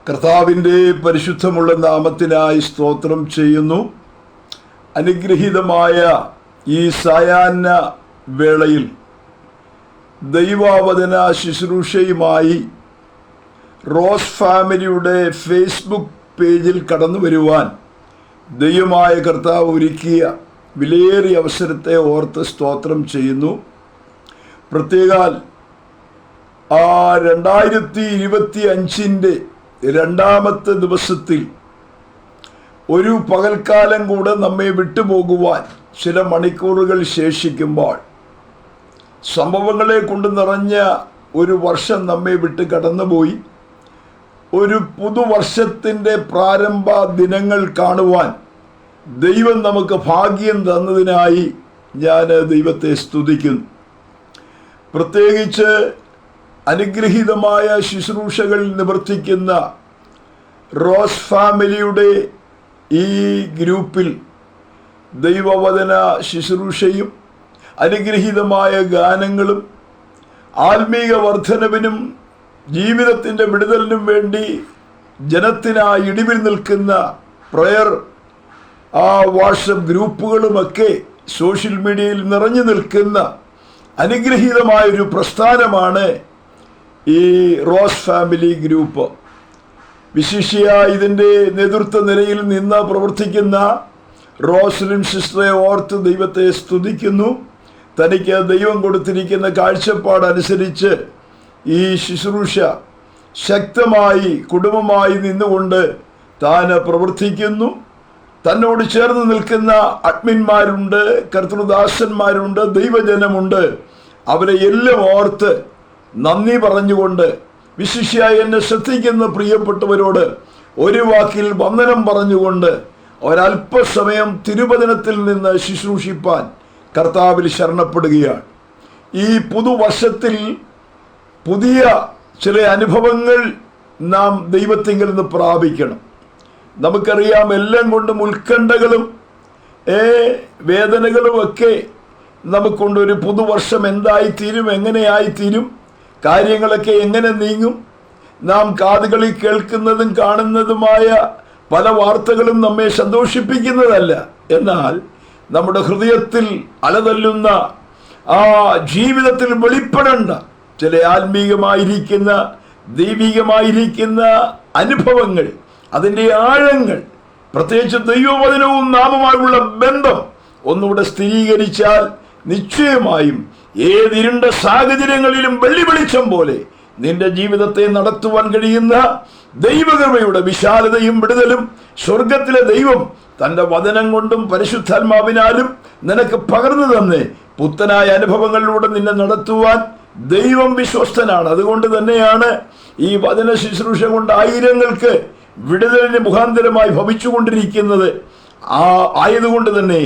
കർത്താവിൻ്റെ പരിശുദ്ധമുള്ള നാമത്തിനായി സ്തോത്രം ചെയ്യുന്നു. അനുഗ്രഹീതമായ ഈ സായാഹ്ന വേളയിൽ ദൈവവചന ശുശ്രൂഷയുമായി റോസ് ഫാമിലിയുടെ ഫേസ്ബുക്ക് പേജിൽ കടന്നു വരുവാൻ ദൈവമായ കർത്താവ് ഒരുക്കിയ വിലയേറിയ അവസരത്തെ ഓർത്ത് സ്തോത്രം ചെയ്യുന്നു. പ്രത്യേകാൽ 2025 രണ്ടാമത്തെ ദിവസത്തിൽ ഒരു പകൽക്കാലം കൂടെ നമ്മെ വിട്ടുപോകുവാൻ ചില മണിക്കൂറുകൾ ശേഷിക്കുമ്പോൾ സംഭവങ്ങളെ കൊണ്ട് നിറഞ്ഞ ഒരു വർഷം നമ്മെ വിട്ട് കടന്നുപോയി. ഒരു പുതുവർഷത്തിൻ്റെ പ്രാരംഭ ദിനങ്ങൾ കാണുവാൻ ദൈവം നമുക്ക് ഭാഗ്യം തന്നതിനായി ഞാൻ ദൈവത്തെ സ്തുതിക്കുന്നു. പ്രത്യേകിച്ച് അനുഗ്രഹീതമായ ശുശ്രൂഷകൾ നിവർത്തിക്കുന്ന റോസ് ഫാമിലിയുടെ ഈ ഗ്രൂപ്പിൽ ദൈവവചന ശുശ്രൂഷയും അനുഗ്രഹീതമായ ഗാനങ്ങളും ആത്മീയ വർധനവിനും ജീവിതത്തിൻ്റെ വിടുതലിനും വേണ്ടി ജനത്തിനായി ഇടിവിൽ നിൽക്കുന്ന പ്രയർ വാട്സപ്പ് ഗ്രൂപ്പുകളുമൊക്കെ സോഷ്യൽ മീഡിയയിൽ നിറഞ്ഞു നിൽക്കുന്ന അനുഗ്രഹീതമായൊരു പ്രസ്ഥാനമാണ് ഈ റോസ് ഫാമിലി ഗ്രൂപ്പ്. വിശിഷ്യ ഇതിൻ്റെ നേതൃത്വ നിലയിൽ നിന്ന് പ്രവർത്തിക്കുന്ന റോസ്ലിൻ സിസ്റ്ററെ ഓർത്ത് ദൈവത്തെ സ്തുതിക്കുന്നു. തനിക്ക് ദൈവം കൊടുത്തിരിക്കുന്ന കാഴ്ചപ്പാടനുസരിച്ച് ഈ ശുശ്രൂഷ ശക്തമായി കുടുംബമായി നിന്നുകൊണ്ട് താൻ പ്രവർത്തിക്കുന്നു. തന്നോട് ചേർന്ന് നിൽക്കുന്ന അഡ്മിന്മാരുണ്ട്, കർത്തൃദാസന്മാരുണ്ട്, ദൈവജനമുണ്ട്. അവരെ എല്ലാം ഓർത്ത് നന്ദി പറഞ്ഞുകൊണ്ട് വിശിഷ്യ എന്നെ ശ്രദ്ധിക്കുന്ന പ്രിയപ്പെട്ടവരോട് ഒരു വാക്കിൽ വന്ദനം പറഞ്ഞുകൊണ്ട് ഒരല്പസമയം തിരുവചനത്തിൽ നിന്ന് ശുശ്രൂഷിപ്പാൻ കർത്താവിൽ ശരണപ്പെടുകയാണ്. ഈ പുതുവർഷത്തിൽ പുതിയ ചില അനുഭവങ്ങൾ നാം ദൈവത്തിങ്കിൽ നിന്ന് പ്രാപിക്കണം. നമുക്കറിയാം, എല്ലാം കൊണ്ടും ഉത്കണ്ഠകളും വേദനകളും ഒക്കെ നമുക്കുണ്ട്. ഒരു പുതുവർഷം എന്തായിത്തീരും, എങ്ങനെയായിത്തീരും, കാര്യങ്ങളൊക്കെ എങ്ങനെ നീങ്ങും. നാം കാതുകളിൽ കേൾക്കുന്നതും കാണുന്നതുമായ പല വാർത്തകളും നമ്മെ സന്തോഷിപ്പിക്കുന്നതല്ല. എന്നാൽ നമ്മുടെ ഹൃദയത്തിൽ അലതല്ലുന്ന ജീവിതത്തിൽ വെളിപ്പെടേണ്ട ചില ആത്മീകമായിരിക്കുന്ന ദൈവികമായിരിക്കുന്ന അനുഭവങ്ങൾ, അതിൻ്റെ ആഴങ്ങൾ, പ്രത്യേകിച്ച് ദൈവവചനവും നാമുമായുള്ള ബന്ധം ഒന്നുകൂടെ സ്ഥിരീകരിച്ചാൽ നിശ്ചയമായും ഏതിരുണ്ട സാഹചര്യങ്ങളിലും വെള്ളിവെളിച്ചം പോലെ നിന്റെ ജീവിതത്തെ നടത്തുവാൻ കഴിയുന്ന ദൈവകൃപയുടെ വിശാലതയും വിടുതലും സ്വർഗത്തിലെ ദൈവം തൻ്റെ വചനം കൊണ്ടും പരിശുദ്ധാത്മാവിനാലും നിനക്ക് പകർന്നു തന്ന് പുത്തനായ അനുഭവങ്ങളിലൂടെ നിന്നെ നടത്തുവാൻ ദൈവം വിശ്വസ്തനാണ്. അതുകൊണ്ട് തന്നെയാണ് ഈ വചന ശുശ്രൂഷ കൊണ്ട് ആയിരങ്ങൾക്ക് വിടുതലിന് മുഖാന്തരമായി ഭവിച്ചുകൊണ്ടിരിക്കുന്നത്. ആയതുകൊണ്ട് തന്നെ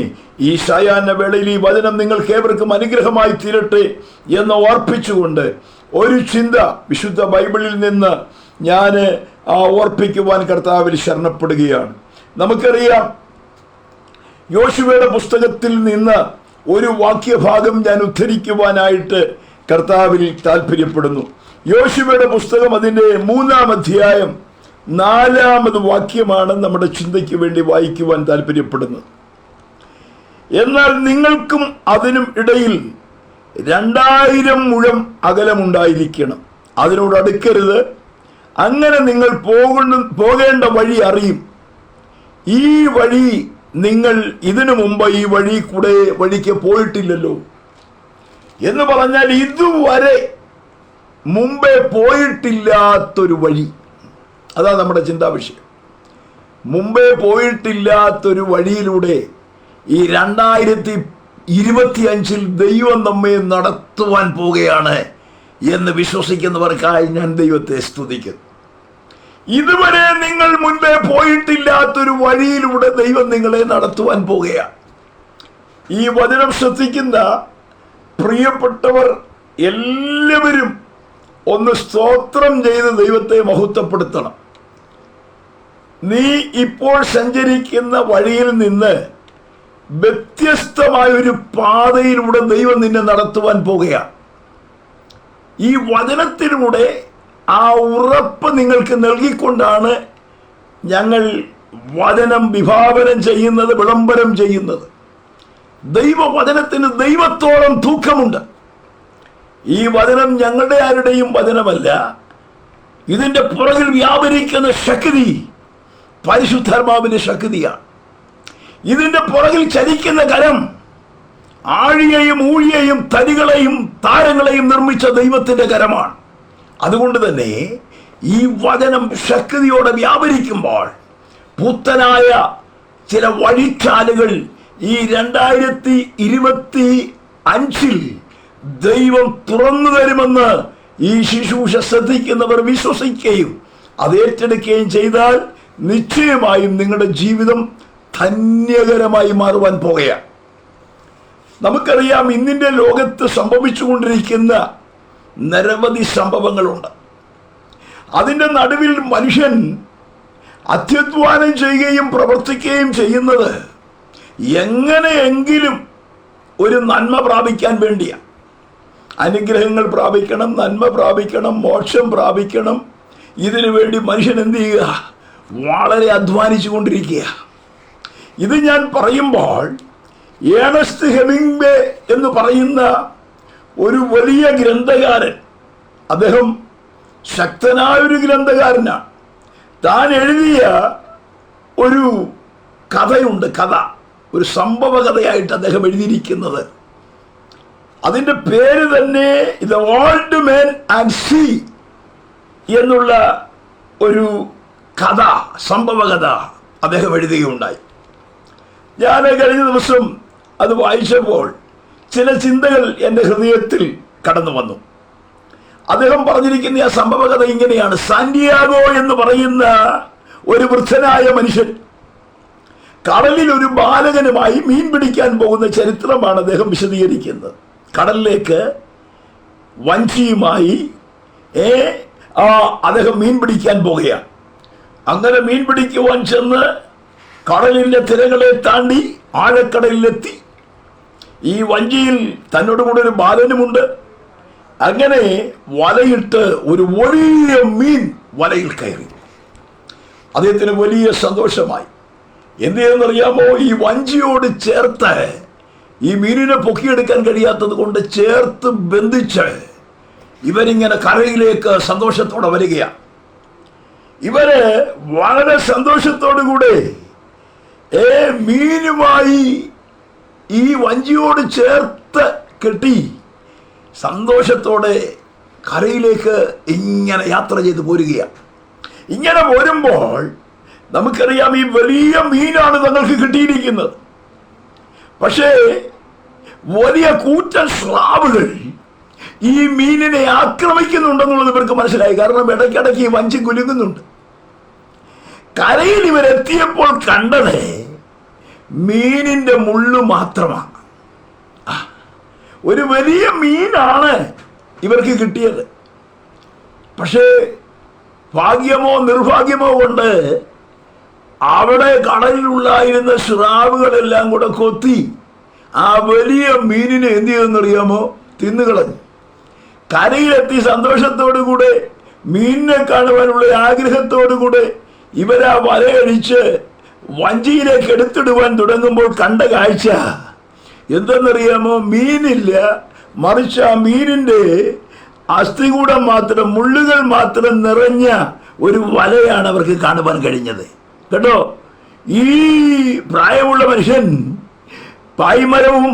ഈ സായാഹ്ന വേളയിൽ ഈ വചനം നിങ്ങൾക്ക് ഏവർക്കും അനുഗ്രഹമായി തീരട്ടെ എന്ന് ഓർപ്പിച്ചുകൊണ്ട് ഒരു ചിന്ത വിശുദ്ധ ബൈബിളിൽ നിന്ന് ഞാൻ ഓർപ്പിക്കുവാൻ കർത്താവിൽ ശരണപ്പെടുകയാണ്. നമുക്കറിയാം, യോശുവയുടെ പുസ്തകത്തിൽ നിന്ന് ഒരു വാക്യഭാഗം ഞാൻ ഉദ്ധരിക്കുവാനായിട്ട് കർത്താവിൽ താല്പര്യപ്പെടുന്നു. യോശുവയുടെ പുസ്തകം അതിൻ്റെ 3-ാം അധ്യായം 4-ാമത് വാക്യമാണ് നമ്മുടെ ചിന്തയ്ക്ക് വേണ്ടി വായിക്കുവാൻ താല്പര്യപ്പെടുന്നത്. എന്നാൽ നിങ്ങൾക്കും അതിനും ഇടയിൽ 2000 മുഴം അകലമുണ്ടായിരിക്കണം, അതിനോട് അടുക്കരുത്. അങ്ങനെ നിങ്ങൾ പോകേണ്ട വഴി അറിയും. ഈ വഴി നിങ്ങൾ ഇതിനു മുമ്പ് ഈ വഴിക്ക് പോയിട്ടില്ലല്ലോ എന്ന് പറഞ്ഞാൽ ഇതുവരെ മുമ്പേ പോയിട്ടില്ലാത്തൊരു വഴി. അതാ നമ്മുടെ ചിന്താ വിഷയം. മുമ്പേ പോയിട്ടില്ലാത്തൊരു വഴിയിലൂടെ ഈ 2025 ദൈവം നമ്മെ നടത്തുവാൻ പോവുകയാണ് എന്ന് വിശ്വസിക്കുന്നവർക്കായി ഞാൻ ദൈവത്തെ സ്തുതിക്കുന്നു. ഇതുവരെ നിങ്ങൾ മുൻപേ പോയിട്ടില്ലാത്തൊരു വഴിയിലൂടെ ദൈവം നിങ്ങളെ നടത്തുവാൻ പോവുകയാണ്. ഈ വചനം ശ്രദ്ധിക്കുന്ന പ്രിയപ്പെട്ടവർ എല്ലാവരും ഒന്ന് സ്തോത്രം ചെയ്ത് ദൈവത്തെ മഹത്വപ്പെടുത്തണം. നീ ഇപ്പോൾ സഞ്ചരിക്കുന്ന വഴിയിൽ നിന്ന് വ്യത്യസ്തമായൊരു പാതയിലൂടെ ദൈവം നിന്നെ നടത്തുവാൻ പോകുകയാണ്. ഈ വചനത്തിലൂടെ ആ ഉറപ്പ് നിങ്ങൾക്ക് നൽകിക്കൊണ്ടാണ് ഞങ്ങൾ വചനം വിഭാവനം ചെയ്യുന്നത്, വിളംബരം ചെയ്യുന്നത്. ദൈവവചനത്തിന് ദൈവത്തോളം തൂക്കമുണ്ട്. ഈ വചനം ഞങ്ങളുടെ ആരുടെയും വചനമല്ല. ഇതിൻ്റെ പുറകിൽ വ്യാപരിക്കുന്ന ശക്തി പരിശുദ്ധാത്മാവിന്റെ ശക്തിയാണ്. ഇതിൻ്റെ പുറകിൽ ചലിക്കുന്ന കരം ആഴിയെയും ഊഴിയെയും തരികളെയും താരങ്ങളെയും നിർമ്മിച്ച ദൈവത്തിൻ്റെ കരമാണ്. അതുകൊണ്ട് തന്നെ ഈ വചനം ശക്തിയോടെ വ്യാപരിക്കുമ്പോൾ പുത്തനായ ചില വഴിച്ചാലുകൾ ഈ 2025 ദൈവം തുറന്നു തരുമെന്ന് ഈ ശുശ്രൂഷ ശ്രദ്ധിക്കുന്നവർ വിശ്വസിക്കുകയും അത് ഏറ്റെടുക്കുകയും ചെയ്താൽ നിശ്ചയമായും നിങ്ങളുടെ ജീവിതം ധന്യകരമായി മാറുവാൻ പോകുകയാണ്. നമുക്കറിയാം, ഇന്നിൻ്റെ ലോകത്ത് സംഭവിച്ചുകൊണ്ടിരിക്കുന്ന നിരവധി സംഭവങ്ങളുണ്ട്. അതിൻ്റെ നടുവിൽ മനുഷ്യൻ അത്യധ്വാനം ചെയ്യുകയും പ്രവർത്തിക്കുകയും ചെയ്യുന്നത് എങ്ങനെയെങ്കിലും ഒരു നന്മ പ്രാപിക്കാൻ വേണ്ടിയാണ്. അനുഗ്രഹങ്ങൾ പ്രാപിക്കണം, നന്മ പ്രാപിക്കണം, മോക്ഷം പ്രാപിക്കണം. ഇതിനു വേണ്ടി മനുഷ്യൻ എന്ത് ചെയ്യുക? വളരെ അധ്വാനിച്ചു കൊണ്ടിരിക്കുക. ഇത് ഞാൻ പറയുമ്പോൾ ഏണസ്റ്റ് ഹെമിംഗ്വേ എന്ന് പറയുന്ന ഒരു വലിയ ഗ്രന്ഥകാരൻ, അദ്ദേഹം ശക്തനായൊരു ഗ്രന്ഥകാരനാണ്. താൻ എഴുതിയ ഒരു കഥയുണ്ട്. കഥ ഒരു സംഭവ കഥയായിട്ട് അദ്ദേഹം എഴുതിയിരിക്കുന്നത്. അതിൻ്റെ പേര് തന്നെ the Old Man and Sea എന്നുള്ള ഒരു കഥ, സംഭവ കഥ അദ്ദേഹം എഴുതുകയുണ്ടായി. ഞാൻ കഴിഞ്ഞ ദിവസം അത് വായിച്ചപ്പോൾ ചില ചിന്തകൾ എൻ്റെ ഹൃദയത്തിൽ കടന്നു വന്നു. അദ്ദേഹം പറഞ്ഞിരിക്കുന്ന ആ സംഭവ കഥ ഇങ്ങനെയാണ്. സാന്റിയാഗോ എന്ന് പറയുന്ന ഒരു വൃദ്ധനായ മനുഷ്യൻ കടലിൽ ഒരു ബാലകനുമായി മീൻ പിടിക്കാൻ പോകുന്ന ചരിത്രമാണ് അദ്ദേഹം വിശദീകരിക്കുന്നത്. കടലിലേക്ക് വഞ്ചിയുമായി അദ്ദേഹം മീൻ പിടിക്കാൻ പോകുകയാണ്. അങ്ങനെ മീൻ പിടിക്കുവാൻ ചെന്ന് കടലിൻ്റെ തിരകളെ താണ്ടി ആഴക്കടലിലെത്തി. ഈ വഞ്ചിയിൽ തന്നോട് കൂടെ ഒരു ബാലനുമുണ്ട്. അങ്ങനെ വലയിട്ട് ഒരു വലിയ മീൻ വലയിൽ കയറി. അദ്ദേഹത്തിന് വലിയ സന്തോഷമായി. എന്ത് ചെയ്തെന്നറിയാമോ? ഈ വഞ്ചിയോട് ചേർത്ത് ഈ മീനിനെ പൊക്കിയെടുക്കാൻ കഴിയാത്തത് കൊണ്ട് ചേർത്ത് ബന്ധിച്ച് ഇവരിങ്ങനെ കരയിലേക്ക് സന്തോഷത്തോടെ വരികയാണ്. ഇവര് വളരെ സന്തോഷത്തോടു കൂടെ മീനുമായി ഈ വഞ്ചിയോട് ചേർത്ത് കെട്ടി സന്തോഷത്തോടെ കരയിലേക്ക് ഇങ്ങനെ യാത്ര ചെയ്ത് പോരുകയാണ്. ഇങ്ങനെ പോരുമ്പോൾ നമുക്കറിയാം, ഈ വലിയ മീനാണ് തങ്ങൾക്ക് കിട്ടിയിരിക്കുന്നത്. പക്ഷേ വലിയ കൂറ്റൻ സ്രാവുകൾ ഈ മീനിനെ ആക്രമിക്കുന്നുണ്ടെന്നുള്ളത് ഇവർക്ക് മനസ്സിലായി. കാരണം ഇടയ്ക്കിടയ്ക്ക് ഈ വഞ്ചി കുലുങ്ങുന്നുണ്ട്. കരയിൽ ഇവരെത്തിയപ്പോൾ കണ്ടത് മീനിന്റെ മുള്ളു മാത്രമാണ്. ഒരു വലിയ മീനാണ് ഇവർക്ക് കിട്ടിയത്. പക്ഷേ ഭാഗ്യമോ നിർഭാഗ്യമോ കൊണ്ട് അവിടെ കടലിലുള്ളായിരുന്ന സ്രാവുകളെല്ലാം കൂടെ കൊത്തി ആ വലിയ മീനിനെ എന്ത് ചെയ്തെന്നറിയാമോ? തിന്നുകളഞ്ഞു. കരയിലെത്തി സന്തോഷത്തോടു കൂടെ മീനിനെ കാണുവാനുള്ള ആഗ്രഹത്തോടു കൂടെ ഇവരാ വലയടിച്ച് വഞ്ചിയിലേക്ക് എടുത്തിടുവാൻ തുടങ്ങുമ്പോൾ കണ്ട കാഴ്ച എന്തെന്നറിയാമോ? മീനില്ല, മറിച്ച് ആ മീനിന്റെ അസ്ഥികൂടം മാത്രം, മുള്ളുകൾ മാത്രം നിറഞ്ഞ ഒരു വലയാണ് അവർക്ക് കാണുവാൻ കഴിഞ്ഞത്. കേട്ടോ, ഈ പ്രായമുള്ള മനുഷ്യൻ പായ്മരവും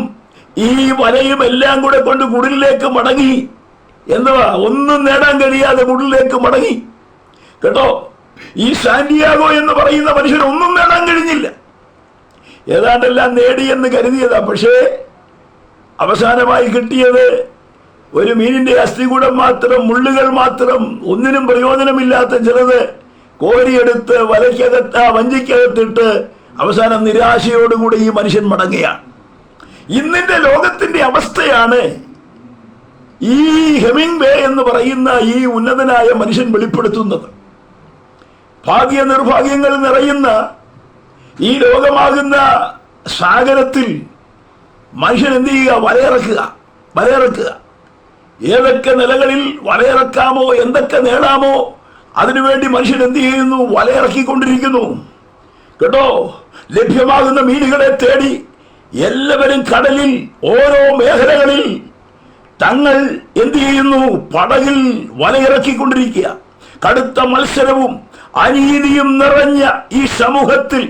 ഈ വലയും എല്ലാം കൂടെ കൊണ്ട് കുടിലേക്ക് മടങ്ങി. എന്തുവാ? ഒന്നും നേടാൻ കഴിയാതെ കുടിലേക്ക് മടങ്ങി. കേട്ടോ, ഈ സാന്റിയാഗോ എന്ന് പറയുന്ന മനുഷ്യൻ ഒന്നും നേടാൻ കഴിഞ്ഞില്ല. ഏതാണ്ടെല്ലാം നേടിയെന്ന് കരുതിയതാ. പക്ഷേ അവസാനമായി കിട്ടിയത് ഒരു മീനിന്റെ അസ്ഥികൂടം മാത്രം, മുള്ളുകൾ മാത്രം, ഒന്നിനും പ്രയോജനമില്ലാത്ത ചിലത് കോരിയെടുത്ത് വഞ്ചിക്കകത്തിട്ട് അവസാനം നിരാശയോടുകൂടി ഈ മനുഷ്യൻ മടങ്ങുകയാണ്. ഇന്നിന്റെ ലോകത്തിന്റെ അവസ്ഥയാണ് ഈ ഹെമിംഗ്വേ എന്ന് പറയുന്ന ഈ ഉന്നതനായ മനുഷ്യൻ വെളിപ്പെടുത്തുന്നത്. ഭാഗ്യ നിർഭാഗ്യങ്ങൾ നിറയുന്ന ഈ ലോകമാകുന്ന സാഗരത്തിൽ മനുഷ്യൻ എന്ത് ചെയ്യുക? വലയിറക്കുക. ഏതൊക്കെ നിലകളിൽ വലയിറക്കാമോ, എന്തൊക്കെ നേടാമോ അതിനുവേണ്ടി മനുഷ്യൻ എന്ത് ചെയ്യുന്നു? വലയിറക്കിക്കൊണ്ടിരിക്കുന്നു. കേട്ടോ, ലഭ്യമാകുന്ന മീനുകളെ തേടി എല്ലാവരും കടലിൽ ഓരോ മേഖലകളിൽ തങ്ങൾ എന്ത് ചെയ്യുന്നു? പടകിൽ വലയിറക്കിക്കൊണ്ടിരിക്കുക. കടുത്ത മത്സരവും അനീതിയും നിറഞ്ഞ ഈ സമൂഹത്തിൽ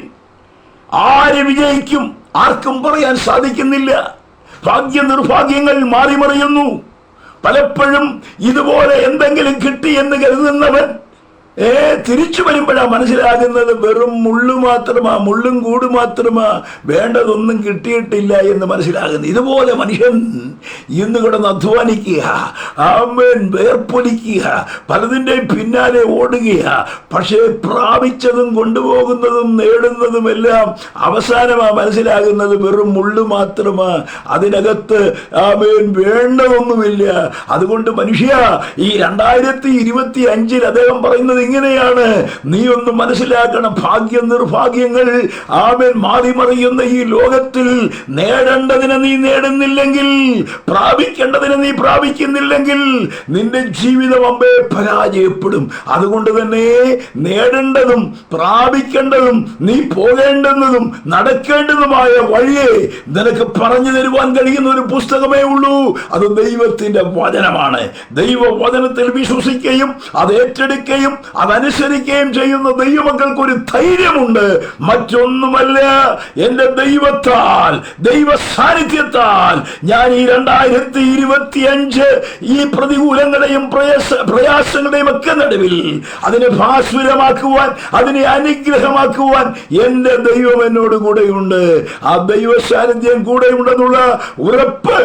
ആര് വിജയിക്കും ആർക്കും പറയാൻ സാധിക്കുന്നില്ല. ഭാഗ്യ നിർഭാഗ്യങ്ങൾ മാറിമറിയുന്നു. പലപ്പോഴും ഇതുപോലെ എന്തെങ്കിലും കിട്ടി എന്ന് കരുതുന്നവൻ തിരിച്ചു വരുമ്പോഴാണ് മനസ്സിലാകുന്നത് വെറും മുള്ളു മാത്രമാ, മുള്ളും കൂട് മാത്രമാ, വേണ്ടതൊന്നും കിട്ടിയിട്ടില്ല എന്ന് മനസ്സിലാകുന്നു. ഇതുപോലെ മനുഷ്യൻ ഇന്ന് കിടന്ന് അധ്വാനിക്കുക, വേർപ്പൊലിക്കുക, പലതിൻ്റെയും പിന്നാലെ ഓടുക. പക്ഷേ പ്രാപിച്ചതും കൊണ്ടുപോകുന്നതും നേടുന്നതുമെല്ലാം അവസാനമാ മനസ്സിലാകുന്നത് വെറും മുള്ളു മാത്രമാ, അതിനകത്ത് വേണ്ടതൊന്നുമില്ല. അതുകൊണ്ട് മനുഷ്യ, ഈ 2025 അദ്ദേഹം പറയുന്നത് ഇങ്ങനെയാണ്, നീ ഒന്ന് മനസ്സിലാക്കണം. ഭാഗ്യ നിർഭാഗ്യങ്ങൾ മാറിമറിയുന്ന ഈ ലോകത്തിൽ നേടേണ്ടതിനെ നീ നേടുന്നില്ലെങ്കിൽ, പ്രാപിക്കേണ്ടതിനെ നീ പ്രാപിക്കുന്നില്ലെങ്കിൽ നിന്റെ ജീവിതം പരാജയപ്പെടും. അതുകൊണ്ട് തന്നെ നേടേണ്ടതും പ്രാപിക്കേണ്ടതും നീ പോകേണ്ടുന്നതും നടക്കേണ്ടതുമായ വഴിയെ നിനക്ക് പറഞ്ഞു തരുവാൻ കഴിയുന്ന ഒരു പുസ്തകമേ ഉള്ളൂ. അത് ദൈവത്തിന്റെ വചനമാണ്. ദൈവവചനത്തിൽ വിശ്വസിക്കുകയും അത് ഏറ്റെടുക്കുകയും അതനുസരിക്കുകയും ചെയ്യുന്ന ദൈവമക്കൾക്ക് ഒരു ധൈര്യമുണ്ട്. മറ്റൊന്നുമല്ല, എന്റെ ദൈവത്താൽ, ദൈവ സാന്നിധ്യത്താൽ ഞാൻ ഈ 2025 ഈ പ്രതികൂലങ്ങളെയും പ്രയാസങ്ങളെയും ഒക്കെ നടുവിൽ അതിനെ ഭാസുരമാക്കുവാൻ, അതിനെ അനുഗ്രഹമാക്കുവാൻ എന്റെ ദൈവം എന്നോട് കൂടെയുണ്ട്. ആ ദൈവ സാന്നിധ്യം കൂടെയുണ്ടെന്നുള്ള ഉറപ്പ്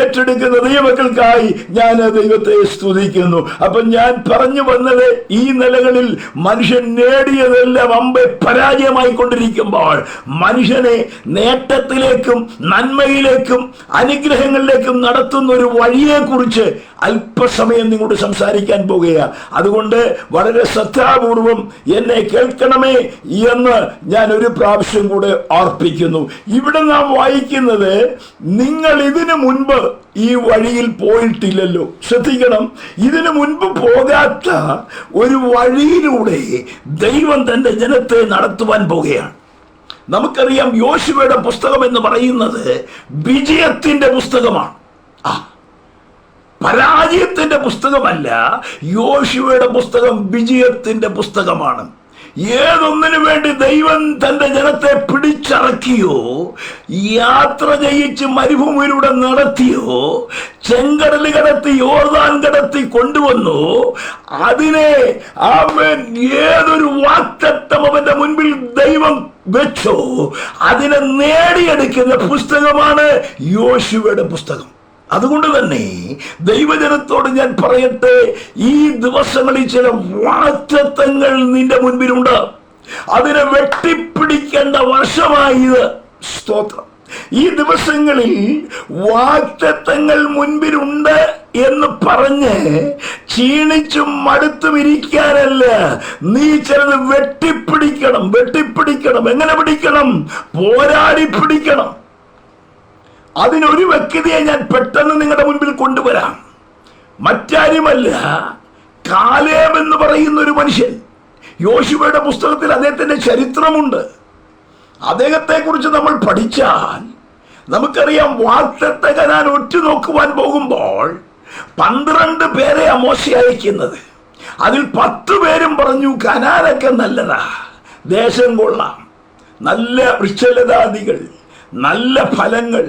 ഏറ്റെടുക്കുന്ന ദൈവമക്കൾക്കായി ഞാൻ ദൈവത്തെ സ്തുതിക്കുന്നു. അപ്പൊ ഞാൻ പറഞ്ഞു വന്നത്, ഈ നിലകളിൽ മനുഷ്യൻ നേടിയതെല്ലാം പരാജയമായി കൊണ്ടിരിക്കുമ്പോൾ മനുഷ്യനെ നേട്ടത്തിലേക്കും നന്മയിലേക്കും അനുഗ്രഹങ്ങളിലേക്കും നടത്തുന്ന ഒരു വഴിയെ കുറിച്ച് അല്പസമയം നിങ്ങളോട് സംസാരിക്കാൻ പോകുകയാണ്. അതുകൊണ്ട് വളരെ ശ്രദ്ധാപൂർവം എന്നെ കേൾക്കണമേ എന്ന് ഞാൻ ഒരു പ്രാവശ്യം കൂടെ ഓർപ്പിക്കുന്നു. ഇവിടെ നാം വായിക്കുന്നത്, നിങ്ങൾ ഇതിനു മുൻപ് ഈ വഴിയിൽ പോയിട്ടില്ലല്ലോ. ശ്രദ്ധിക്കണം, ഇതിനു മുൻപ് പോകാത്ത ഒരു വഴിയിലൂടെ ദൈവം തന്റെ ജനത്തെ നടത്തുവാൻ പോകുകയാണ്. നമുക്കറിയാം, യോശുവയുടെ പുസ്തകം എന്ന് പറയുന്നത് വിജയത്തിന്റെ പുസ്തകമാണ്, പരാജയത്തിന്റെ പുസ്തകമല്ല. യോശുവയുടെ പുസ്തകം വിജയത്തിന്റെ പുസ്തകമാണ്. ഏതൊന്നിനു വേണ്ടി ദൈവം തന്റെ ജനത്തെ പിടിച്ചറക്കിയോ, യാത്ര ചെയ്യിച്ച് മരുഭൂമിയിലൂടെ നടത്തിയോ, ചെങ്കടൽ കടത്തി യോർദാൻ കടത്തി കൊണ്ടുവന്നു, അതിനെ ഏതൊരു വാഗ്ദത്തം അവന്റെ മുൻപിൽ ദൈവം വെച്ചോ അതിനെ നേടിയെടുക്കുന്ന പുസ്തകമാണ് യോശുവയുടെ പുസ്തകം. അതുകൊണ്ട് തന്നെ ദൈവജനത്തോട് ഞാൻ പറയട്ടെ, ഈ ദിവസങ്ങളിൽ ചില വാഗ്ദത്തങ്ങൾ നിന്റെ മുൻപിലുണ്ട്. അതിനെ വെട്ടിപ്പിടിക്കേണ്ട വർഷമായത്. സ്തോത്രം. ഈ ദിവസങ്ങളിൽ വാഗ്ദത്തങ്ങൾ മുൻപിലുണ്ട് എന്ന് പറഞ്ഞ് ക്ഷീണിച്ചും മടുത്തും ഇരിക്കാനല്ല, നീ ചിലത് വെട്ടിപ്പിടിക്കണം. എങ്ങനെ പിടിക്കണം? പോരാടി പിടിക്കണം. അതിനൊരു വ്യക്തിയെ ഞാൻ പെട്ടെന്ന് നിങ്ങളുടെ മുൻപിൽ കൊണ്ടുവരാം. മറ്റാരുമല്ല, കാലേബ് എന്ന് പറയുന്ന ഒരു മനുഷ്യൻ. യോശുവയുടെ പുസ്തകത്തിൽ അദ്ദേഹത്തിന്റെ ചരിത്രമുണ്ട്. അദ്ദേഹത്തെ കുറിച്ച് നമ്മൾ പഠിച്ചാൽ നമുക്കറിയാം, വാഗ്ദത്ത കനാൻ ഒറ്റുനോക്കുവാൻ പോകുമ്പോൾ 12 പേരെ മോശെ അയക്കുന്നത്. അതിൽ 10 പേരും പറഞ്ഞു, കനാനൊക്കെ നല്ലതാ, ദേശം കൊള്ളാം, നല്ല വൃക്ഷലതാദികൾ, നല്ല ഫലങ്ങൾ,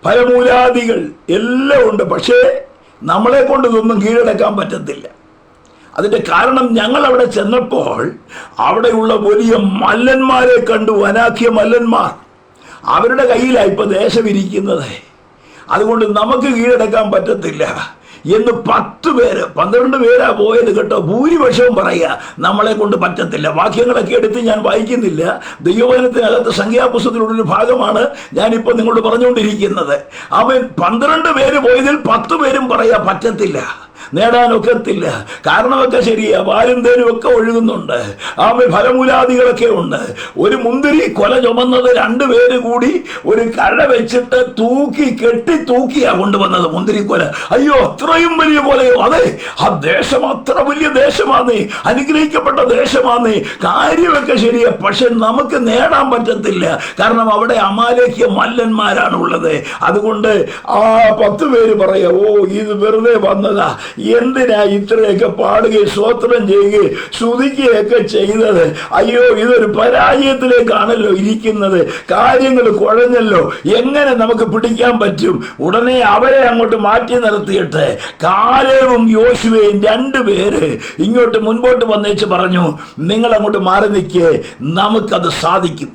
ഫലമൂലാദികൾ എല്ലാം ഉണ്ട്. പക്ഷേ നമ്മളെ കൊണ്ട് ഇതൊന്നും കീഴടക്കാൻ പറ്റത്തില്ല. അതിന്റെ കാരണം, ഞങ്ങൾ അവിടെ ചെന്നപ്പോൾ അവിടെയുള്ള വലിയ മല്ലന്മാരെ കണ്ടു, അനാഖ്യ മല്ലന്മാർ. അവരുടെ കയ്യിലാണ് ഇപ്പൊ ദേശം ഇരിക്കുന്നത്. അതുകൊണ്ട് നമുക്ക് കീഴടക്കാൻ പറ്റത്തില്ല എന്ന് 10 പേര്, 12 പേരാ പോയത് കേട്ടോ. ഭൂരിപക്ഷവും പറയുക നമ്മളെ കൊണ്ട് പറ്റത്തില്ല. വാക്യങ്ങളൊക്കെ എടുത്ത് ഞാൻ വായിക്കുന്നില്ല. ദൈവവചനത്തിനകത്ത് സംഖ്യാപുസ്തകത്തിലുള്ളൊരു ഭാഗമാണ് ഞാനിപ്പോൾ നിങ്ങളോട് പറഞ്ഞുകൊണ്ടിരിക്കുന്നത്. അവൻ 12 പേര് പോയതിൽ 10 പേരും പറയാ പറ്റത്തില്ല. നേടാനൊക്കത്തില്ല. കാരണമൊക്കെ ശരിയാ, പാലും തേനും ഒക്കെ ഒഴുകുന്നുണ്ട്, ഫലമൂലാദികളൊക്കെ ഉണ്ട്. ഒരു മുന്തിരി കൊല ചുമന്നത് രണ്ടുപേര് കൂടി ഒരു കഴ വെച്ചിട്ട് കെട്ടി തൂക്കിയാ കൊണ്ടുവന്നത് മുന്തിരിക്കൊല. അയ്യോ, അത്രയും വലിയ കൊലയോ! അതെ, ആ ദേശം അത്ര വലിയ ദേശമാന്നേ, അനുഗ്രഹിക്കപ്പെട്ട ദേശമാന്നേ. കാര്യമൊക്കെ ശരിയാ, പക്ഷെ നമുക്ക് നേടാൻ പറ്റത്തില്ല. കാരണം അവിടെ അമാലേക്യ മല്ലന്മാരാണ് ഉള്ളത്. അതുകൊണ്ട് ആ 10 പേര് പറയാ, ഓ ഇത് വെറുതെ വന്നതാ, എന്തിനാ ഇത്രയൊക്കെ പാടുകയും സ്തോത്രം ചെയ്യുകയും സ്തുതിക്കുകയൊക്കെ ചെയ്തത്? അയ്യോ, ഇതൊരു പരാജയത്തിലേക്കാണല്ലോ ഇരിക്കുന്നത്, കാര്യങ്ങൾ കുഴഞ്ഞല്ലോ, എങ്ങനെ നമുക്ക് പിടിക്കാൻ പറ്റും? ഉടനെ അവരെ അങ്ങോട്ട് മാറ്റി നിർത്തിയിട്ട് കാലേബും യോശുവയും 2 പേര് ഇങ്ങോട്ട് മുൻപോട്ട് വന്നേച്ച് പറഞ്ഞു, നിങ്ങൾ അങ്ങോട്ട് മാറി നിൽക്കേ, നമുക്കത് സാധിക്കും,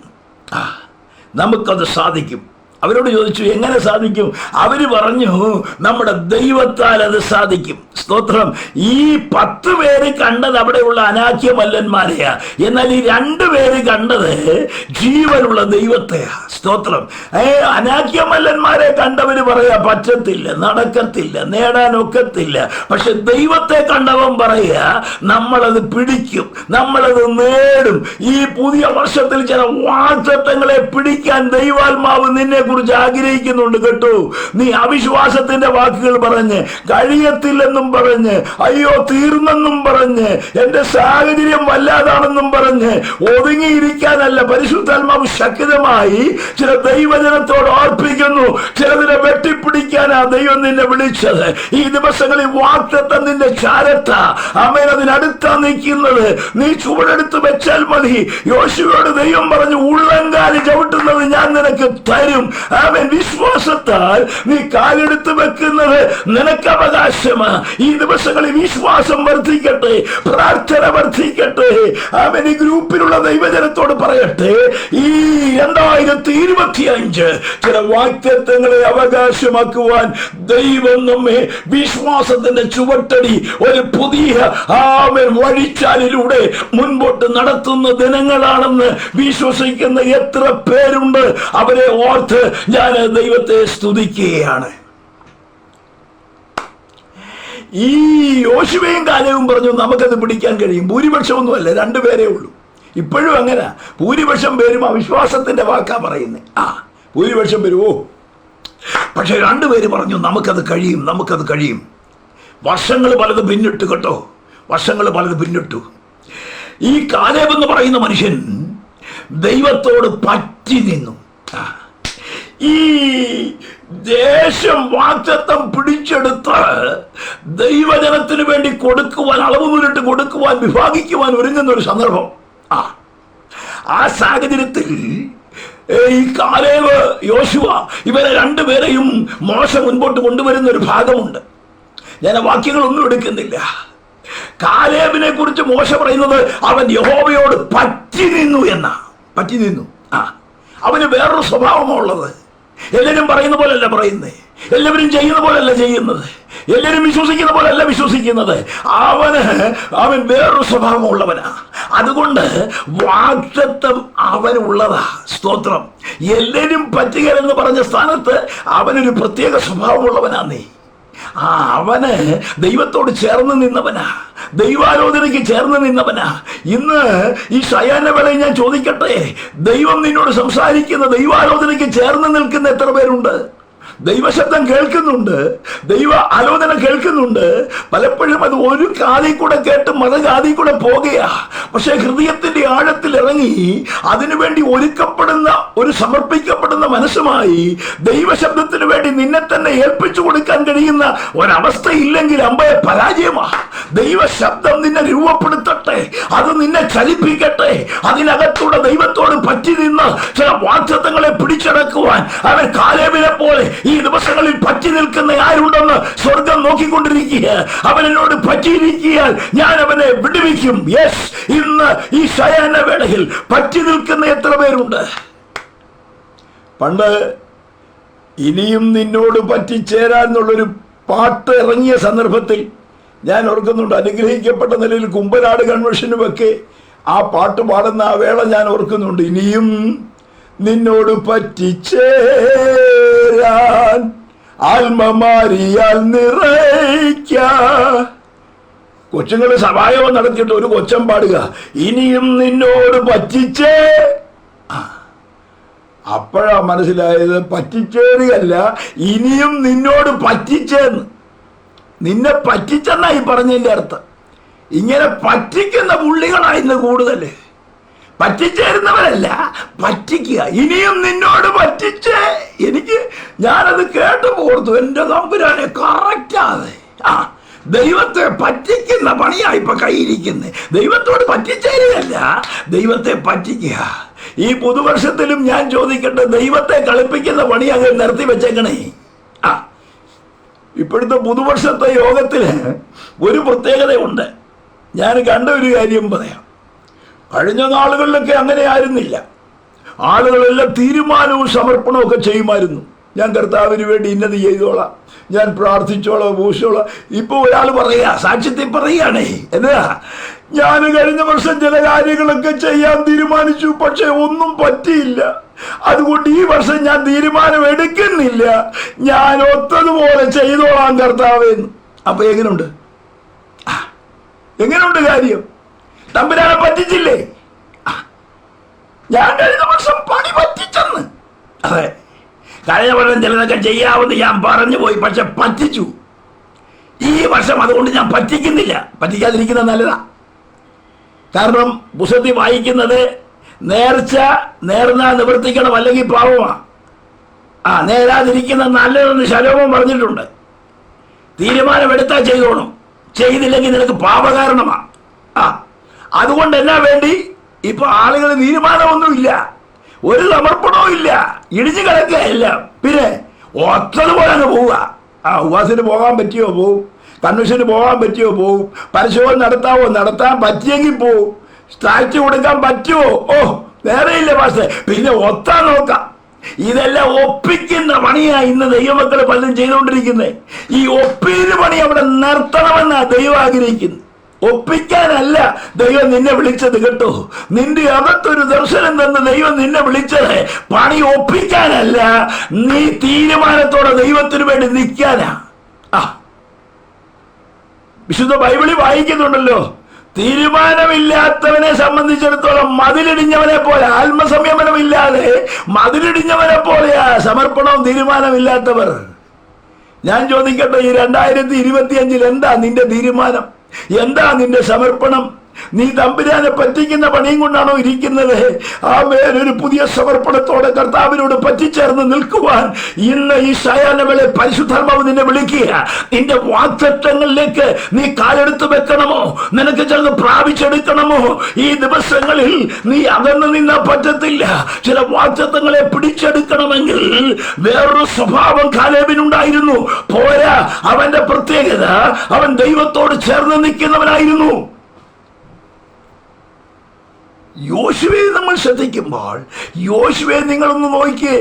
നമുക്കത് സാധിക്കും. അവരോട് ചോദിച്ചു, എങ്ങനെ സാധിക്കും? അവര് പറഞ്ഞു, നമ്മുടെ ദൈവത്താൽ അത് സാധിക്കും. സ്തോത്രം. ഈ 10 പേര് കണ്ടത് അവിടെയുള്ള അനാക്യമല്ലന്മാരെയാ, എന്നാൽ ഈ 2 പേര് കണ്ടത് ജീവനുള്ള ദൈവത്തെയാ. സ്തോത്രം. അനാക്യമല്ലന്മാരെ കണ്ടവര് പറയാ, പറ്റത്തില്ല, നടക്കത്തില്ല, നേടാനൊക്കത്തില്ല. പക്ഷെ ദൈവത്തെ കണ്ടവൻ പറയാ, നമ്മളത് പിടിക്കും, നമ്മളത് നേടും. ഈ പുതിയ വർഷത്തിൽ ചില വാഗ്ദത്തങ്ങളെ പിടിക്കാൻ ദൈവാത്മാവ് നിന്നെ കുറിച്ച് ആഗ്രഹിക്കുന്നുണ്ട് കേട്ടോ. നീ അവിശ്വാസത്തിന്റെ വാക്കുകൾ പറഞ്ഞ്, കഴിയത്തില്ലെന്നും പറഞ്ഞ്, അയ്യോ തീർന്നെന്നും പറഞ്ഞ്, എന്റെ സാഹചര്യം വല്ലാതാണെന്നും പറഞ്ഞ് ഒതുങ്ങിയിരിക്കാനല്ല, പരിശുദ്ധാത്മാവ് ശക്തമായി ചില ദൈവജനത്തോട് ഓർപ്പിക്കുന്നു. ചിലതിനെ വെട്ടിപ്പിടിക്കാനാ ദൈവം നിന്നെ വിളിച്ചത്. ഈ ദിവസങ്ങളിൽ വാഗ്ദത്തം നിന്റെ ചാരത്ത, അമേൻ, അതിനടുത്താ നിൽക്കുന്നത്. നീ ചുവടെടുത്ത് വെച്ചാൽ മതി. യോശുവയോട് ദൈവം പറഞ്ഞു, ഉള്ളങ്കാലി ചവിട്ടുന്നത് ഞാൻ നിനക്ക് തരും. അവൻ വിശ്വാസത്താൽ നീ കാലെടുത്ത് വെക്കുന്നത് നിനക്ക് അവകാശമാ. ഈ ദിവസങ്ങളിൽ വിശ്വാസം വർദ്ധിക്കട്ടെ, പ്രാർത്ഥന വർദ്ധിക്കട്ടെ. അവൻ ഈ ഗ്രൂപ്പിലുള്ള ദൈവജനത്തോട് പറയട്ടെ, ഈ 2025 ചില വാഗ്ദത്തങ്ങളെ അവകാശമാക്കുവാൻ ദൈവം നമ്മെ വിശ്വാസത്തിന്റെ ചുവട്ടടി ഒരു പുതിയ വഴിച്ചാലിലൂടെ മുൻപോട്ട് നടത്തുന്ന ദിനങ്ങളാണെന്ന് വിശ്വസിക്കുന്ന എത്ര പേരുണ്ട്? അവരെ ഓർത്ത് ഞാൻ ദൈവത്തെ സ്തുതിക്കുകയാണ്. ഈ യോശുവയും കാലേബും പറഞ്ഞു, നമുക്കത് പിടിക്കാൻ കഴിയും. ഭൂരിപക്ഷമൊന്നുമല്ല, 2 പേരേ ഉള്ളൂ. ഇപ്പോഴും അങ്ങനെ, ഭൂരിപക്ഷം പേരും അവിശ്വാസത്തിന്റെ വാക്കാ പറയുന്നത്. ഭൂരിപക്ഷം പേരും പക്ഷെ 2 പേര് പറഞ്ഞു, നമുക്കത് കഴിയും, നമുക്കത് കഴിയും. വർഷങ്ങൾ പലത് പിന്നിട്ടു കേട്ടോ, വർഷങ്ങൾ പലത് പിന്നിട്ടു. ഈ കാലേബ് എന്ന് പറയുന്ന മനുഷ്യൻ ദൈവത്തോട് പറ്റി നിന്നു. ഈ ദേശം വാഗ്ദത്തം പിടിച്ചെടുത്ത് ദൈവജനത്തിന് വേണ്ടി കൊടുക്കുവാൻ, അളവ് മുന്നിട്ട് കൊടുക്കുവാൻ, വിഭാഗിക്കുവാൻ ഒരുങ്ങുന്ന ഒരു സന്ദർഭം. ആ സാഹചര്യത്തിൽ ഈ കാലേബ്, യോശുവ, ഇവരെ 2 പേരെയും മോശ മുൻപോട്ട് കൊണ്ടുവരുന്ന ഒരു ഭാഗമുണ്ട്. ഞാൻ വാക്യങ്ങളൊന്നും എടുക്കുന്നില്ല. കാലേബിനെ കുറിച്ച് മോശ പറയുന്നത് അവൻ യഹോവയോട് പറ്റി നിന്നു എന്നാ. പറ്റി നിന്നു. അവന് വേറൊരു സ്വഭാവമുള്ളത്. എല്ലാവരും പറയുന്ന പോലല്ല പറയുന്നത്, എല്ലാവരും ചെയ്യുന്ന പോലല്ല ചെയ്യുന്നത്, എല്ലാവരും വിശ്വസിക്കുന്ന പോലല്ല വിശ്വസിക്കുന്നത്. അവൻ വേറൊരു സ്വഭാവമുള്ളവനാ. അതുകൊണ്ട് വാഗ്ദത്തം അവനുള്ളതാ. സ്തോത്രം. എല്ലാവരും പറ്റുക എന്ന് പറഞ്ഞ സ്ഥാനത്ത് അവനൊരു പ്രത്യേക സ്വഭാവമുള്ളവനാന്നേ. അവന് ദൈവത്തോട് ചേർന്ന് നിന്നവനാ, ദൈവാലോചനയ്ക്ക് ചേർന്ന് നിന്നവനാ. ഇന്ന് ഈ ശയന വേളയിൽ ഞാൻ ചോദിക്കട്ടെ, ദൈവം നിന്നോട് സംസാരിക്കുന്ന, ദൈവാലോചനയ്ക്ക് ചേർന്ന് നിൽക്കുന്ന എത്ര പേരുണ്ട്? ദൈവശബ്ദം കേൾക്കുന്നുണ്ട്, ദൈവ ആലോചന കേൾക്കുന്നുണ്ട്. പലപ്പോഴും അത് ഒരു കാതിൽ കൂടെ കേട്ട് മറുകാതിൽ കൂടെ പോകുകയാ. പക്ഷെ ഹൃദയത്തിന്റെ ആഴത്തിൽ ഇറങ്ങി അതിനുവേണ്ടി ഒരുക്കപ്പെടുന്ന ഒരു സമർപ്പിക്കപ്പെടുന്ന മനസ്സുമായി ദൈവശബ്ദത്തിന് വേണ്ടി നിന്നെ തന്നെ ഏൽപ്പിച്ചു കൊടുക്കാൻ കഴിയുന്ന ഒരവസ്ഥ ഇല്ലെങ്കിൽ അമ്പയെ പരാജയമാ. ദൈവശബ്ദം നിന്നെ രൂപപ്പെടുത്തട്ടെ, അത് നിന്നെ ചലിപ്പിക്കട്ടെ. അതിനകത്തൂടെ ദൈവത്തോട് പറ്റി നിന്ന് ചില വാഗ്ദത്തങ്ങളെ പിടിച്ചടക്കുവാൻ അവൻ കാലേബിനെ പോലെ ഈ ദിവസങ്ങളിൽ പറ്റി നിൽക്കുന്ന ആരുണ്ടെന്ന് സ്വർഗം നോക്കിക്കൊണ്ടിരിക്കുക. അവൻ എന്നോട് പറ്റിയിരിക്കാൻ ഞാൻ അവനെ വിടുവിക്കും. യെസ്, ഇന്ന് ഈ ശയന വേളയിൽ പറ്റി നിൽക്കുന്ന എത്ര പേരുണ്ട്? പണ്ട് ഇനിയും നിന്നോട് പറ്റിച്ചേരാന്നുള്ളൊരു പാട്ട് ഇറങ്ങിയ സന്ദർഭത്തിൽ ഞാൻ ഓർക്കുന്നുണ്ട്. അനുഗ്രഹിക്കപ്പെട്ട നിലയിൽ കുമ്പനാട് കൺവെൻഷനുമൊക്കെ ആ പാട്ട് പാടുന്ന ആ വേള ഞാൻ ഓർക്കുന്നുണ്ട്. ഇനിയും നിന്നോട് പറ്റിച്ചേരാൻ ആത്മമാരിയാൽ നിറയ്ക്ക. കൊച്ചുങ്ങൾ സഭായോഗം നടത്തിയിട്ട് ഒരു കൊച്ചം പാടുക, ഇനിയും നിന്നോട് പറ്റിച്ചേ. അപ്പോഴാ മനസ്സിലായത് പറ്റിച്ചേറിയല്ല, ഇനിയും നിന്നോട് പറ്റിച്ചേന്ന്. നിന്നെ പറ്റിച്ചെന്നായി പറഞ്ഞതിൻ്റെ അർത്ഥം. ഇങ്ങനെ പറ്റിക്കുന്ന പുള്ളികളായിരുന്നു കൂടുതൽ. പറ്റിച്ചേരുന്നവരല്ല, പറ്റിക്കുക. ഇനിയും നിന്നോട് പറ്റിച്ചേ. ഞാനത് കേട്ട് പോർത്തു, എൻ്റെ തമ്പുരാനെ കറക്റ്റാതെ. ദൈവത്തെ പറ്റിക്കുന്ന പണിയായി ഇപ്പൊ കയ്യിരിക്കുന്നത്. ദൈവത്തോട് പറ്റിച്ചേരുകയല്ല, ദൈവത്തെ പറ്റിക്കുക. ഈ പുതുവർഷത്തിലും ഞാൻ ചോദിക്കട്ടെ, ദൈവത്തെ കളിപ്പിക്കുന്ന പണി അങ്ങ് നിർത്തി വെച്ചേക്കണേ. ഇപ്പോഴത്തെ പുതുവർഷത്തെ യോഗത്തിന് ഒരു പ്രത്യേകതയുണ്ട്. ഞാൻ കണ്ട ഒരു കാര്യം പറയാം. കഴിഞ്ഞ നാളുകളിലൊക്കെ അങ്ങനെ ആയിരുന്നില്ല. ആളുകളെല്ലാം തീരുമാനവും സമർപ്പണവും ഒക്കെ ചെയ്യുമായിരുന്നു. ഞാൻ കർത്താവിന് വേണ്ടി ഇന്നത് ചെയ്തോളാം, ഞാൻ പ്രാർത്ഥിച്ചോളാം, പൂശോളാം. ഇപ്പോൾ ഒരാൾ പറയുക, സാക്ഷ്യത്തിൽ പറയുകയാണേ, എന്താ, ഞാൻ കഴിഞ്ഞ വർഷം ചില കാര്യങ്ങളൊക്കെ ചെയ്യാൻ തീരുമാനിച്ചു, പക്ഷെ ഒന്നും പറ്റിയില്ല. അതുകൊണ്ട് ഈ വർഷം ഞാൻ തീരുമാനം എടുക്കുന്നില്ല, ഞാൻ ഒത്തതുപോലെ ചെയ്തോളാം കർത്താവേന്ന്. അപ്പൊ എങ്ങനെയുണ്ട് കാര്യം? തമ്പുരാനെ പറ്റിച്ചില്ലേ? ഞാൻ കഴിഞ്ഞ വർഷം പണി പറ്റിച്ചെന്ന്. അതെ, കഴിഞ്ഞ വർഷം ചിലതൊക്കെ ചെയ്യാമെന്ന് ഞാൻ പറഞ്ഞു പോയി, പക്ഷെ പറ്റിച്ചു. ഈ വർഷം അതുകൊണ്ട് ഞാൻ പറ്റിക്കുന്നില്ല. പറ്റിക്കാതിരിക്കുന്നത് നല്ലതാ. കാരണം പുസ്തകത്തിൽ വായിക്കുന്നത് നേർന്ന നിവർത്തിക്കണം, അല്ലെങ്കിൽ പാവമാ. നേരാതിരിക്കുന്ന നല്ലതെന്ന് ശലോമോൻ പറഞ്ഞിട്ടുണ്ട്. തീരുമാനമെടുത്താൽ ചെയ്തോണം, ചെയ്തില്ലെങ്കിൽ നിനക്ക് പാപകാരണമാ. അതുകൊണ്ട് എന്നാ വേണ്ടി ഇപ്പൊ ആളുകൾ തീരുമാനമൊന്നുമില്ല, ഒരു സമർപ്പണവും ഇല്ല, ഇടിഞ്ഞു കിടക്കുകയല്ല. പിന്നെ ഒത്തതുപോലെ അങ്ങ് പോവുക. ഉപവാസത്തിന് പോകാൻ പറ്റിയോ പോവും, കൺവെൻഷന് പോകാൻ പറ്റിയോ പോവും, പരിശോധന നടത്താൻ പറ്റിയെങ്കിൽ പോവും, സ്റ്റാറ്റ് കൊടുക്കാൻ പറ്റുമോ, നേരെയില്ല പാസ്റ്റേ, പിന്നെ ഒത്താൻ നോക്കാം. ഇതെല്ലാം ഒപ്പിക്കുന്ന പണിയാ ഇന്ന് ദൈവമക്കൾ പലരും ചെയ്തുകൊണ്ടിരിക്കുന്നത്. ഈ ഒപ്പിന് പണി അവിടെ നിർത്തണമെന്നാ ദൈവം ആഗ്രഹിക്കുന്നത്. ഒപ്പിക്കാനല്ല ദൈവം നിന്നെ വിളിച്ചത് കേട്ടോ. നിന്റെ അകത്തൊരു ദർശനം തന്ന് ദൈവം നിന്നെ വിളിച്ചത് പണി ഒപ്പിക്കാനല്ല, നീ തീരുമാനത്തോടെ ദൈവത്തിന് വേണ്ടി നിൽക്കാനാ. വിശുദ്ധ ബൈബിളിൽ വായിക്കുന്നുണ്ടല്ലോ, തീരുമാനമില്ലാത്തവനെ സംബന്ധിച്ചിടത്തോളം മതിലിടിഞ്ഞവനെ പോലെ, ആത്മസംയമനമില്ലാതെ മതിലിടിഞ്ഞവനെ പോലെയാ സമർപ്പണവും തീരുമാനമില്ലാത്തവർ. ഞാൻ ചോദിക്കട്ടെ, ഈ 2025 എന്താ നിന്റെ തീരുമാനം? എന്താ നിന്റെ സമർപ്പണം? നീ തമ്പുരാനെ പറ്റിക്കുന്ന പണിയും കൊണ്ടാണോ ഇരിക്കുന്നത്? ഒരു പുതിയ സമർപ്പണത്തോടെ കർത്താവിനോട് പറ്റിച്ചേർന്ന് നിൽക്കുവാൻ ഇന്ന് ഈ ശയനവേളയിൽ പരിശുദ്ധാത്മാവ് നിന്നെ വിളിക്കുക. നിന്റെ വാഗ്ദത്തങ്ങളിലേക്ക് നീ കാലെടുത്ത് വെക്കണമോ? നിനക്ക് ചിലത് പ്രാപിച്ചെടുക്കണമോ? ഈ ദിവസങ്ങളിൽ നീ അകന്നു നിന്നാ പറ്റത്തില്ല. ചില വാഗ്ദത്തങ്ങളെ പിടിച്ചെടുക്കണമെങ്കിൽ വേറൊരു സ്വഭാവം കാലേബിനുണ്ടായിരുന്നു. പോരാ, അവന്റെ പ്രത്യേകത, അവൻ ദൈവത്തോട് ചേർന്ന് നിൽക്കുന്നവനായിരുന്നു. യോശുവയെ നമ്മൾ ശ്രദ്ധിക്കുമ്പോൾ, യോശുവയെ നിങ്ങളൊന്ന് നോക്കിയേ.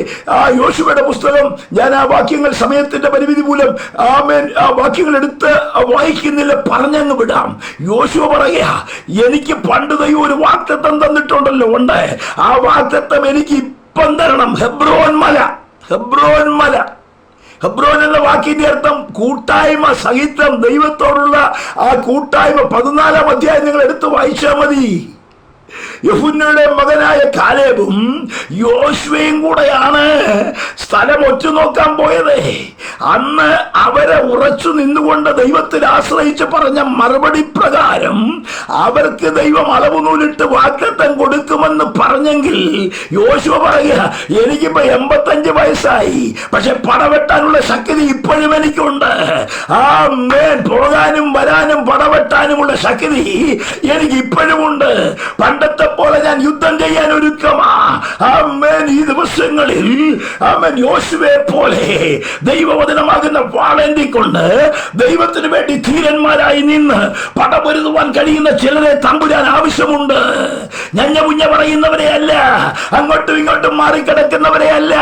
യോശുവയുടെ പുസ്തകം ഞാൻ വാക്യങ്ങൾ സമയത്തിന്റെ പരിമിതി മൂലം ആ വാക്യങ്ങൾ എടുത്ത് വായിക്കുന്നില്ല, പറഞ്ഞങ്ങ് വിടാം. യോശുവ പറയാ, എനിക്ക് പണ്ട് ദൈവം ഒരു വാഗ്ദത്തം തന്നിട്ടുണ്ടല്ലോ, ഉണ്ട്. ആ വാഗ്ദത്തം എനിക്ക് ഇപ്പം തരണം. ഹെബ്രോൻ മല. ഹെബ്രോൻ എന്ന വാക്കിന്റെ അർത്ഥം കൂട്ടായ്മ, സഹിതം, ദൈവത്തോടുള്ള ആ കൂട്ടായ്മ. 14-ാം അധ്യായം നിങ്ങൾ എടുത്ത് വായിച്ചാൽ മതി. യെഫുന്നയുടെ മകനായ കാലേബും യോശുവയും കൂടെയാണ് സ്ഥലം ഒറ്റുനോക്കാൻ പോയത്. അന്ന് അവരെ ഉറച്ചു നിന്നുകൊണ്ട് ദൈവത്തിൽ ആശ്രയിച്ച് പറഞ്ഞ മറുപടി പ്രകാരം അവർക്ക് ദൈവം അളവുനൂലിട്ട് വാഗ്ദത്തം കൊടുക്കുമെന്ന് പറഞ്ഞെങ്കിൽ യോശുവ പറയുക, എനിക്കിപ്പോ 85 വയസ്സായി, പക്ഷെ പടവെട്ടാനുള്ള ശക്തി ഇപ്പോഴും എനിക്കുണ്ട്. പോകാനും വരാനും പടവെട്ടാനുമുള്ള ശക്തി എനിക്ക് ഇപ്പോഴും ഉണ്ട്. പണ്ടത്തെ പോലെ ഞാൻ യുദ്ധം ചെയ്യാൻ ഒരുക്കമാ. ഈ ദിവസങ്ങളിൽ യോശുവയെ പോലെ ദൈവവചനമാകുന്ന വാളേന്തിക്കൊണ്ട് ദൈവത്തിന് വേണ്ടി ധീരന്മാരായി നിന്ന് പടപൊരുതുവാൻ കഴിയുന്ന ചിലരെ തമ്പുരാൻ ആവശ്യമുണ്ട്. ഞഞ്ഞ പറയുന്നവരെ അല്ല, അങ്ങോട്ടും ഇങ്ങോട്ടും മാറിക്കിടക്കുന്നവരെ അല്ല,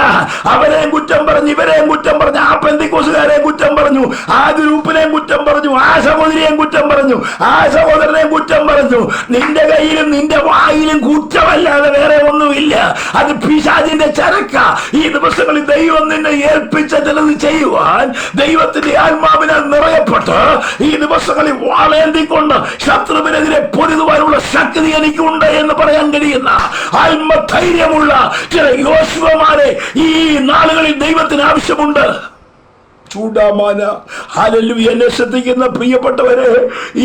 അവരെയും കുറ്റം പറഞ്ഞു, ഇവരെയും കുറ്റം പറഞ്ഞു, ആ പെന്തിക്കോസുകാരെയും കുറ്റം പറഞ്ഞു, ആ ഗ്രൂപ്പിനെയും കുറ്റം പറഞ്ഞു, ആ സഹോദരിയെയും കുറ്റം പറഞ്ഞു, ആ സഹോദരനെയും കുറ്റം പറഞ്ഞു. നിന്റെ കയ്യിലും നിന്റെ വായിലും കുറ്റമല്ലാതെ വേറെ ഒന്നുമില്ല. അത് പിശാചിന്റെ ചരക്ക. ഈ ദിവസങ്ങളിൽ ദൈവം നിന്നെ ഏൽപ്പിച്ച ചിലത് ചെയ്യുവാൻ ദൈവത്തിന്റെ ആത്മാവിനാൽ നിറയപ്പെട്ട് ഈ ദിവസങ്ങളിൽ വാളേന്തിക്കൊണ്ട് ശത്രുവിനെതിരെ പൊരുതുവാനുള്ള ശക്തി എനിക്കുണ്ട് എന്ന് പറയാൻ കഴിയുന്ന ആത്മധൈര്യമുള്ള ചില യോശുവമാരെ ഈ നാളുകളിൽ ദൈവത്തിന് ആവശ്യമുണ്ട്. ചൂടാമാന ഹല്ലേലൂയ. എന്നെ ശ്രദ്ധിക്കുന്ന പ്രിയപ്പെട്ടവരെ,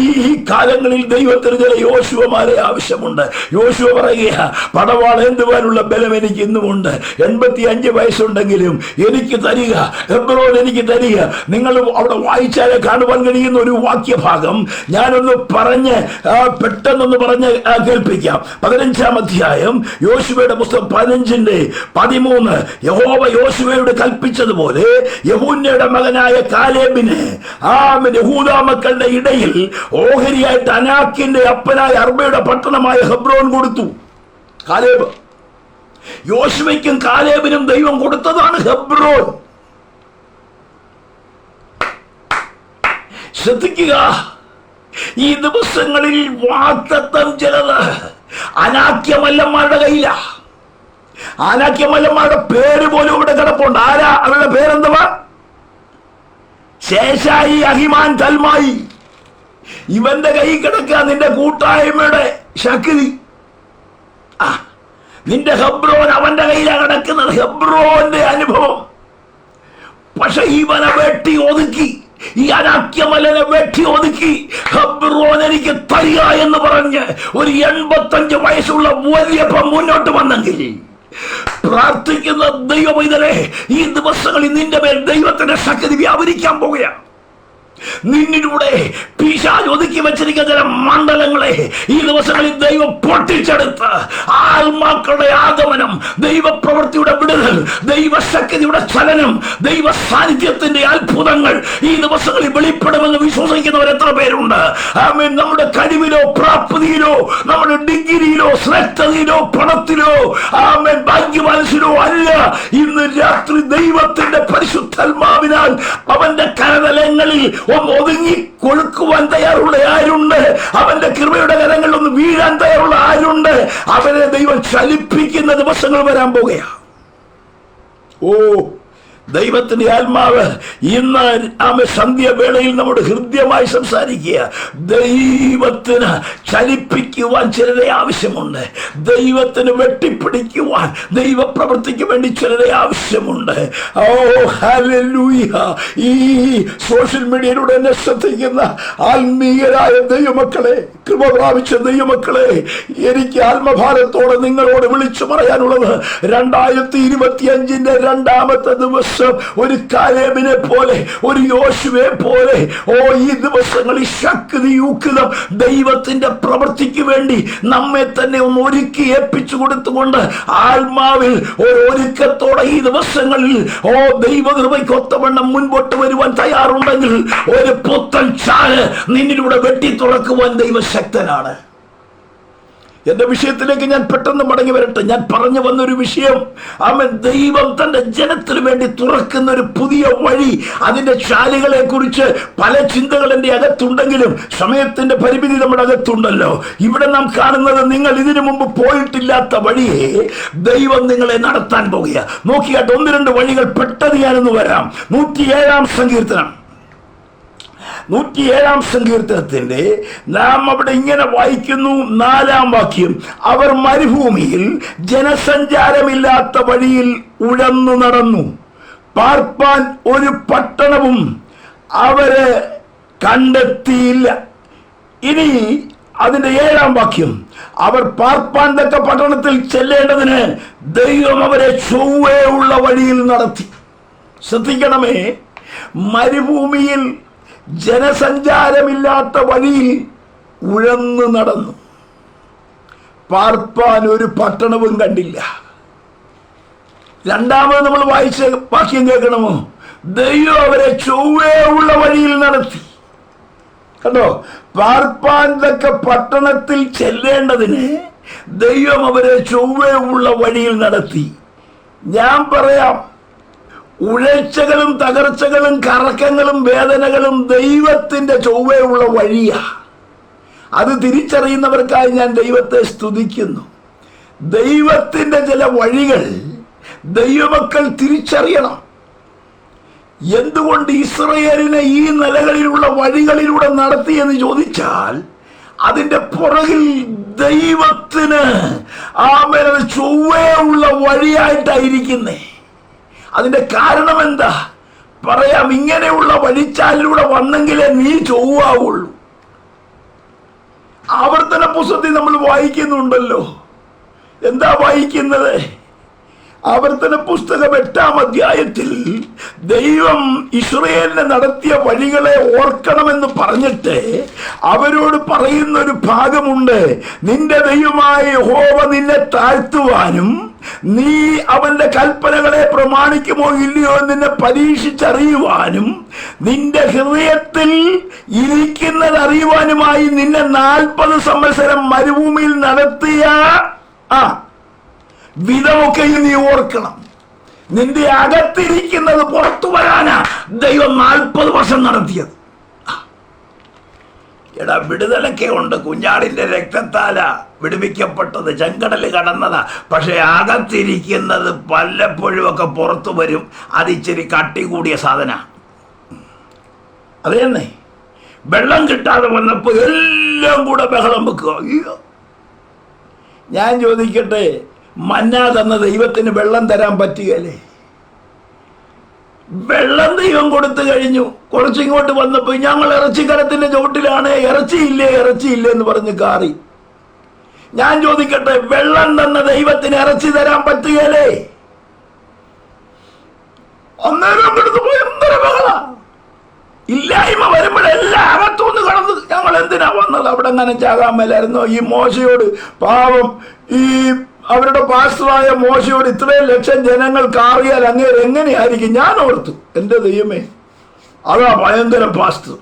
ഈ കാലങ്ങളിൽ ദൈവത്തിന് ചില യോശുവമാരെ ആവശ്യമുണ്ട്. യോശുവ പറയുക, പടവാളേന്തുവാനുള്ള ബലം എനിക്ക് ഇന്നുമുണ്ട്. 85 വയസ്സുണ്ടെങ്കിലും എനിക്ക് തരിക, ഹെബ്രോൻ എനിക്ക് തരിക. നിങ്ങൾ അവിടെ വായിച്ചാലേ കാണുവാൻ കഴിയുന്ന ഒരു വാക്യഭാഗം ഞാനൊന്ന് പറഞ്ഞ് പെട്ടെന്നൊന്ന് പറഞ്ഞ് കേൾപ്പിക്കാം. 15-ാം അധ്യായം യോശുവയുടെ പുസ്തകം 15-13. യഹോവ യോശുവയോട് കൽപ്പിച്ചതുപോലെ യെഫുന്നെയുടെ മകനായ കാലേബിന് യഹൂദാ മക്കളുടെ ഇടയിൽ ഓഹരിയായിട്ട് അനാക്കിന്റെ അപ്പനായ അർബയുടെ പട്ടണമായ ഹെബ്രോൻ കൊടുത്തു. കാലേബ്, യോശുവയ്ക്കും കാലേബിനും ദൈവം കൊടുത്തതാണ് ഹെബ്രോൻ. ശ്രദ്ധിക്കുക, ഈ ദിവസങ്ങളിൽ വാഗ്ദത്തം ചിലത് അനാക്യമല്ലന്മാരുടെ കയ്യില. അനാക്യമല്ലന്മാരുടെ പേര് പോലും ഇവിടെ കിടപ്പുണ്ട്. ആരാ അവരുടെ പേരെന്തുവാ? ശേഷായി, അഹിമാൻ, തൽമായി. ഇവന്റെ കൈ കിടക്കുക നിന്റെ കൂട്ടായ്മയുടെ ശക്തി. നിന്റെ ഹെബ്രോൻ അവന്റെ കയ്യിലാണ് കിടക്കുന്നത്, ഹെബ്രോന്റെ അനുഭവം. പക്ഷെ ഇവനെ വെട്ടി ഒതുക്കി, ഈ അനാക്യമലനെ വെട്ടി ഒതുക്കി ഹെബ്രോൻ എനിക്ക് തരിക എന്ന് പറഞ്ഞ് ഒരു 85 വയസ്സുള്ള വലിയപ്പം മുന്നോട്ട് വന്നെങ്കിൽ പ്രാർത്ഥിക്കുന്ന ദൈവമൈതലേ, ഈ ദിവസങ്ങളിൽ നിന്റെ മേൽ ദൈവത്തിന്റെ ശക്തി വ്യാപരിക്കാൻ പോകുകയാണ്. നിന്നിലൂടെ പിശാച് ഒതുക്കി വെച്ചിരിക്കുന്ന ചില മണ്ഡലങ്ങളെ ഈ ദിവസങ്ങളിൽ ദൈവം പൊട്ടിച്ചെടുത്ത് ആത്മാക്കളുടെ ആഗമനം, ദൈവപ്രവൃത്തിയുടെ വിടുതൽ, ദൈവശക്തിയുടെ ചലനം, ദൈവ സാന്നിധ്യത്തിന്റെ അത്ഭുതങ്ങൾ ഈ ദിവസങ്ങളിൽ വെളിപ്പെടുമെന്ന് വിശ്വസിക്കുന്നവർ എത്ര പേരുണ്ട്? ആമേൻ. നമ്മുടെ കഴിവിലോ പ്രാപ്തിയിലോ നമ്മുടെ ഡിഗ്രിയിലോ ശ്രേഷ്ഠതയിലോ പണത്തിലോ ആമേൻ ഭാഗ്യവാൻസിലോ അല്ല. ഇന്ന് രാത്രി ദൈവത്തിന്റെ പരിശുദ്ധാത്മാവിനാൽ അവന്റെ കരതലങ്ങളിൽ ഒന്ന് ഒതുങ്ങി കൊടുക്കുവാൻ തയ്യാറുള്ള ആരുണ്ട്? അവന്റെ കൃപയുടെ കരങ്ങളിൽ ഒന്ന് വീഴാൻ തയ്യാറുള്ള ആരുണ്ട്? അവരെ ദൈവം ചലിപ്പിക്കുന്ന ദിവസങ്ങൾ വരാൻ പോകുകയാണ്. ഓ, ദൈവത്തിന്റെ ആത്മാവ് ഇന്ന് സന്ധ്യവേളയിൽ നമ്മുടെ ഹൃദ്യമായി സംസാരിക്കുക. ദൈവത്തിന് ചലിപ്പിക്കുവാൻ ചിലരെ ആവശ്യമുണ്ട്. ദൈവത്തിന് വെട്ടിപ്പിടിക്കുവാൻ, ദൈവപ്രവൃത്തിക്ക് വേണ്ടി ചിലരെ ആവശ്യമുണ്ട്. ഓ ഹല്ലേലൂയ. ഈ സോഷ്യൽ മീഡിയയിലൂടെ എന്നെ ശ്രദ്ധിക്കുന്ന ആത്മീയരായ ദൈവമക്കളെ, കൃപ പ്രാപിച്ച ദൈവമക്കളെ, എനിക്ക് ആത്മഭാരത്തോടെ നിങ്ങളോട് വിളിച്ചു പറയാനുള്ളത് 2025 രണ്ടാമത്തെ ദിവസം ഒരു കാലേബിനെ പോലെ, ഒരു യോശുവയെ പോലെ, ഈ ദിവസങ്ങളിൽ ശക്തിയുക്തം ദൈവത്തിന്റെ പ്രവൃത്തിക്ക് വേണ്ടി നമ്മെ തന്നെ ഒന്ന് ഒരുക്കി ഏൽപ്പിച്ചു കൊടുത്തുകൊണ്ട് ആത്മാവിൽ ഒരു ഒരുക്കത്തോടെ ഈ ദിവസങ്ങളിൽ ദൈവകൃപയ്ക്കൊത്തവണ്ണം മുൻപോട്ട് വരുവാൻ തയ്യാറുണ്ടെങ്കിൽ ഒരു പുത്തൻ ചാല് നിന്നിലൂടെ വെട്ടി തുറക്കുവാൻ ദൈവശക്തനാണ്. എന്റെ വിഷയത്തിലേക്ക് ഞാൻ പെട്ടെന്ന് മടങ്ങി വരട്ടെ. ഞാൻ പറഞ്ഞു വന്നൊരു വിഷയം, ആമേൻ, ദൈവം തന്റെ ജനത്തിന് വേണ്ടി തുറക്കുന്ന ഒരു പുതിയ വഴി. അതിന്റെ ചാലുകളെ കുറിച്ച് പല ചിന്തകൾ എൻ്റെ അകത്തുണ്ടെങ്കിലും സമയത്തിന്റെ പരിമിതി നമ്മുടെ അകത്തുണ്ടല്ലോ. ഇവിടെ നാം കാണുന്നത്, നിങ്ങൾ ഇതിനു മുമ്പ് പോയിട്ടില്ലാത്ത വഴിയെ ദൈവം നിങ്ങളെ നടത്താൻ പോകുക. നോക്കിയാട്ട് 1-2 വഴികൾ പെട്ടെന്ന് ഞാനൊന്ന് വരാം. 107-ാം സങ്കീർത്തനം, 107-ാം സങ്കീർത്തനത്തിന്റെ നാം അവിടെ ഇങ്ങനെ വായിക്കുന്നു, 4-ാം വാക്യം: അവർ മരുഭൂമിയിൽ ജനസഞ്ചാരമില്ലാത്ത വഴിയിൽ ഉഴന്നു നടന്നു, പാർപ്പാൻ ഒരു പട്ടണവും അവര് കണ്ടെത്തിയില്ല. ഇനി അതിന്റെ 7-ാം വാക്യം: അവർ പാർപ്പാൻ തക്ക പട്ടണത്തിൽ ചെല്ലേണ്ടതിന് ദൈവം അവരെ ചൊവ്വയുള്ള വഴിയിൽ നടത്തി. ശ്രദ്ധിക്കണമേ, മരുഭൂമിയിൽ ജനസഞ്ചാരമില്ലാത്ത വഴിയിൽ ഉഴന്നു നടന്നു, പാർപ്പാൻ ഒരു പട്ടണവും കണ്ടില്ല. രണ്ടാമത് നമ്മൾ വായിച്ച വാക്യം കേൾക്കണമോ? ദൈവം അവരെ ചൊവ്വയുള്ള വഴിയിൽ നടത്തി. കണ്ടോ? പാർപ്പാൻ തക്ക പട്ടണത്തിൽ ചെല്ലേണ്ടതിന് ദൈവം അവരെ ചൊവ്വയുള്ള വഴിയിൽ നടത്തി. ഞാൻ പറയാം, ഉഴച്ചകളും തകർച്ചകളും കറക്കങ്ങളും വേദനകളും ദൈവത്തിന്റെ ചൊവ്വയുള്ള വഴിയാ. അത് തിരിച്ചറിയുന്നവർക്കായി ഞാൻ ദൈവത്തെ സ്തുതിക്കുന്നു. ദൈവത്തിന്റെ ചില വഴികൾ ദൈവമക്കൾ തിരിച്ചറിയണം. എന്തുകൊണ്ട് ഇസ്രായേലിനെ ഈ നിലകളിലുള്ള വഴികളിലൂടെ നടത്തിയെന്ന് ചോദിച്ചാൽ, അതിന്റെ പുറകിൽ ദൈവത്തിന് ചൊവ്വയുള്ള വഴിയായിട്ടായിരിക്കുന്നേ. അതിന്റെ കാരണം എന്താ പറയാം? ഇങ്ങനെയുള്ള വഴിച്ചാലിലൂടെ വന്നെങ്കിലേ നീ ചൊവ്വാവുള്ളൂ. ആവർത്തന പുസ്തകത്തിൽ നമ്മൾ വായിക്കുന്നുണ്ടല്ലോ. എന്താ വായിക്കുന്നത്? ആവർത്തന പുസ്തകം 8-ാം അധ്യായത്തിൽ ദൈവം ഇസ്രായേലിനെ നടത്തിയ വഴികളെ ഓർക്കണമെന്ന് പറഞ്ഞിട്ട് അവരോട് പറയുന്ന ഒരു ഭാഗമുണ്ട്. നിന്റെ ദൈവമായ യഹോവ നിന്നെ താഴ്ത്തുവാനും നീ അവന്റെ കൽപ്പനകളെ പ്രമാണിക്കുമോ ഇല്ലയോ നിന്നെ പരീക്ഷിച്ചറിയുവാനും നിന്റെ ഹൃദയത്തിൽ ഇരിക്കുന്നത് അറിയുവാനുമായി നിന്നെ 40 സംവത്സരം മരുഭൂമിയിൽ നടത്തിയ വിധമൊക്കെയും നീ ഓർക്കണം. നിന്റെ അകത്തിരിക്കുന്നത് പുറത്തു വരാനാ ദൈവം 40 വർഷം നടത്തിയത്. എടാ, വിടുതലൊക്കെ ഉണ്ട്. കുഞ്ഞാടിന്റെ രക്തത്താല വിടുവിക്കപ്പെട്ടത്, ചെങ്കടല് കടന്നതാ. പക്ഷെ അകത്തിരിക്കുന്നത് വല്ലപ്പോഴും ഒക്കെ പുറത്തു വരും. അതിച്ചിരി കട്ടി കൂടിയ സാധന. അത് തന്നെ വെള്ളം കിട്ടാതെ വന്നപ്പോ എല്ലാം കൂടെ ബഹളം വെക്കുക. അയ്യോ, ഞാൻ ചോദിക്കട്ടെ, മന്ന തന്ന ദൈവത്തിന് വെള്ളം തരാൻ പറ്റുകയല്ലേ? വെള്ളം ദൈവം കൊടുത്തു കഴിഞ്ഞു. കുറച്ചിങ്ങോട്ട് വന്നപ്പോ ഞങ്ങൾ ഇറച്ചിക്കരത്തിന്റെ ചോട്ടിലാണ്, ഇറച്ചിയില്ലേ എന്ന് പറഞ്ഞ് കാറി. ഞാൻ ചോദിക്കട്ടെ, വെള്ളം തന്ന ദൈവത്തിന് ഇറച്ചി തരാൻ പറ്റുകയല്ലേ? അന്നേരം എടുത്ത് പോയി എന്തൊരു ബഹള. ഇല്ലായ്മ വരുമ്പോഴെല്ലാം അകത്തുനിന്ന് കടന്ന് ഞങ്ങൾ എന്തിനാ വന്നത്? അവിടെ അങ്ങനെ ചാകാൻ മേലായിരുന്നോ? ഈ മോശയോട് പാവം, ഈ അവരുടെ പാസ്റ്ററായ മോശയോട് ഇത്രയും ലക്ഷം ജനങ്ങൾ കാറിയാൽ അങ്ങേര് എങ്ങനെയായിരിക്കും? ഞാൻ ഓർത്തു, എൻ്റെ ദൈവമേ, അതാ ഭയങ്കര പാസ്റ്റർ.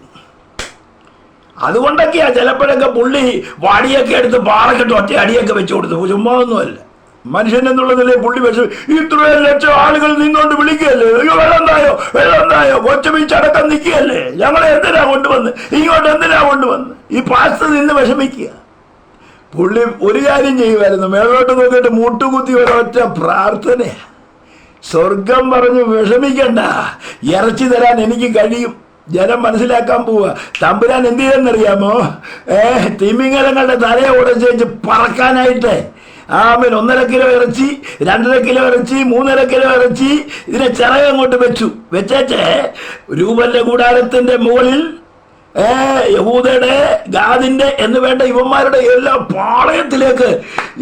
അതുകൊണ്ടൊക്കെയാ ചിലപ്പോഴൊക്കെ പുള്ളി വാടിയൊക്കെ എടുത്ത് പാറക്കെട്ട് ഒറ്റ അടിയൊക്കെ വെച്ചു കൊടുത്തു. ചുമ്മാ ഒന്നുമല്ല. മനുഷ്യൻ എന്നുള്ളതിലെ പുള്ളി വെച്ച് ഇത്രയും ലക്ഷം ആളുകൾ നിന്നോണ്ട് വിളിക്കുകയല്ലേ, അയ്യോ വെള്ളം തായോ കൊച്ചുമിച്ചടക്കം നിൽക്കുകയല്ലേ, ഞങ്ങളെ എന്തിനാ കൊണ്ടുവന്ന്, ഇങ്ങോട്ട് എന്തിനാ കൊണ്ടുവന്ന്? ഈ പാസ്റ്റർ നിന്ന് വിഷമിക്കുക. പുള്ളി ഒരു കാര്യം ചെയ്യുമായിരുന്നു, മേളോട്ട് നോക്കിയിട്ട് മുട്ടുകുത്തി ഒരൊറ്റ പ്രാർത്ഥനയാ. സ്വർഗം പറഞ്ഞു, വിഷമിക്കണ്ട, ഇറച്ചി തരാൻ എനിക്ക് കഴിയും. ജനം മനസ്സിലാക്കാൻ പോവുക. തമ്പുരാൻ എന്ത് ചെയ്തെന്നറിയാമോ? തിമിംഗലങ്ങളുടെ തലയെ ഉടച്ച് പറക്കാനായിട്ട് 1.5 കിലോ ഇറച്ചി, 2.5 കിലോ ഇറച്ചി, 3.5 കിലോ ഇറച്ചി ഇതിനെ ചിറകങ്ങോട്ട് വെച്ചേച്ച് രൂപന്റെ കൂടാരത്തിന്റെ മുകളിൽ യഹൂദയുടെ, ഗാദിന്റെ എന്ന് വേണ്ട ഇവന്മാരുടെ എല്ലാ പാളയത്തിലേക്ക്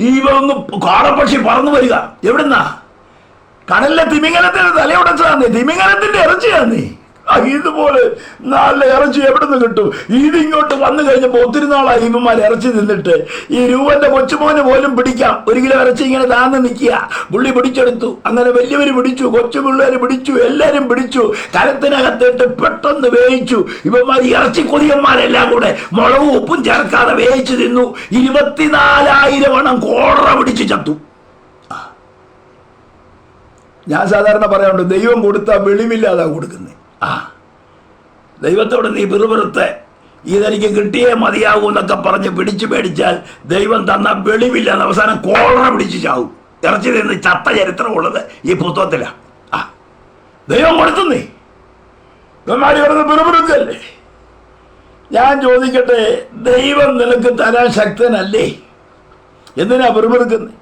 ഇവന്ന് കാടപ്പക്ഷി പറന്നു വരിക. എവിടുന്നാ? കടലിലെ തിമിംഗലത്തിന്റെ തലയുടച്ചാന്നേ, തിമിംഗലത്തിന്റെ ഇറച്ചിയാന്നേ. ഇതുപോലെ നല്ല ഇറച്ചി എവിടെ നിന്ന് കിട്ടും? ഇതിങ്ങോട്ട് വന്നു കഴിഞ്ഞപ്പോൾ ഒത്തിരി നാളായി ഇവന്മാർ ഇറച്ചി നിന്നിട്ട്. ഈ രൂപന്റെ കൊച്ചുമോന് പോലും പിടിക്കാം. 1 കിലോ ഇറച്ചി ഇങ്ങനെ താന്ന് നിൽക്കുക. പുള്ളി പിടിച്ചെടുത്തു. അങ്ങനെ വലിയവര് പിടിച്ചു, കൊച്ചു പിള്ളേര് പിടിച്ചു, എല്ലാരും പിടിച്ചു. കരത്തിനകത്തിട്ട് പെട്ടെന്ന് വേവിച്ചു. ഇവന്മാർ ഇറച്ചി കൊതിയന്മാരെല്ലാം കൂടെ മുളകും ഉപ്പും ചേർക്കാതെ വേവിച്ചു തിന്നു. 24,000 എണ്ണം കോടറ പിടിച്ച് ചത്തു. ഞാൻ സാധാരണ പറയാറുണ്ട്, ദൈവം കൊടുത്താൽ വെളിവില്ലാതാ കൊടുക്കുന്നത്. ദൈവത്തോട് നീ പിറുപിറുത്ത് ഇതെനിക്ക് കിട്ടിയേ മതിയാകൂ എന്നൊക്കെ പറഞ്ഞ് പിടിച്ചു മേടിച്ചാൽ ദൈവം തന്ന വെളിവില്ലാതെ അവസാനം കോളറ പിടിച്ച് ചാവും. ഇറച്ചി നിന്ന് ചത്ത ചരിത്രമുള്ളത് ഈ പുസ്തകത്തിലാണ്. ദൈവം കൊടുത്തുന്നേ, ഇവന്മാര് കിടന്ന് പിറുപിറുക്കല്ലേ. ഞാൻ ചോദിക്കട്ടെ, ദൈവം നിനക്ക് തരാൻ ശക്തനല്ലേ? എന്തിനാ പിറുപിറുക്കുന്നത്?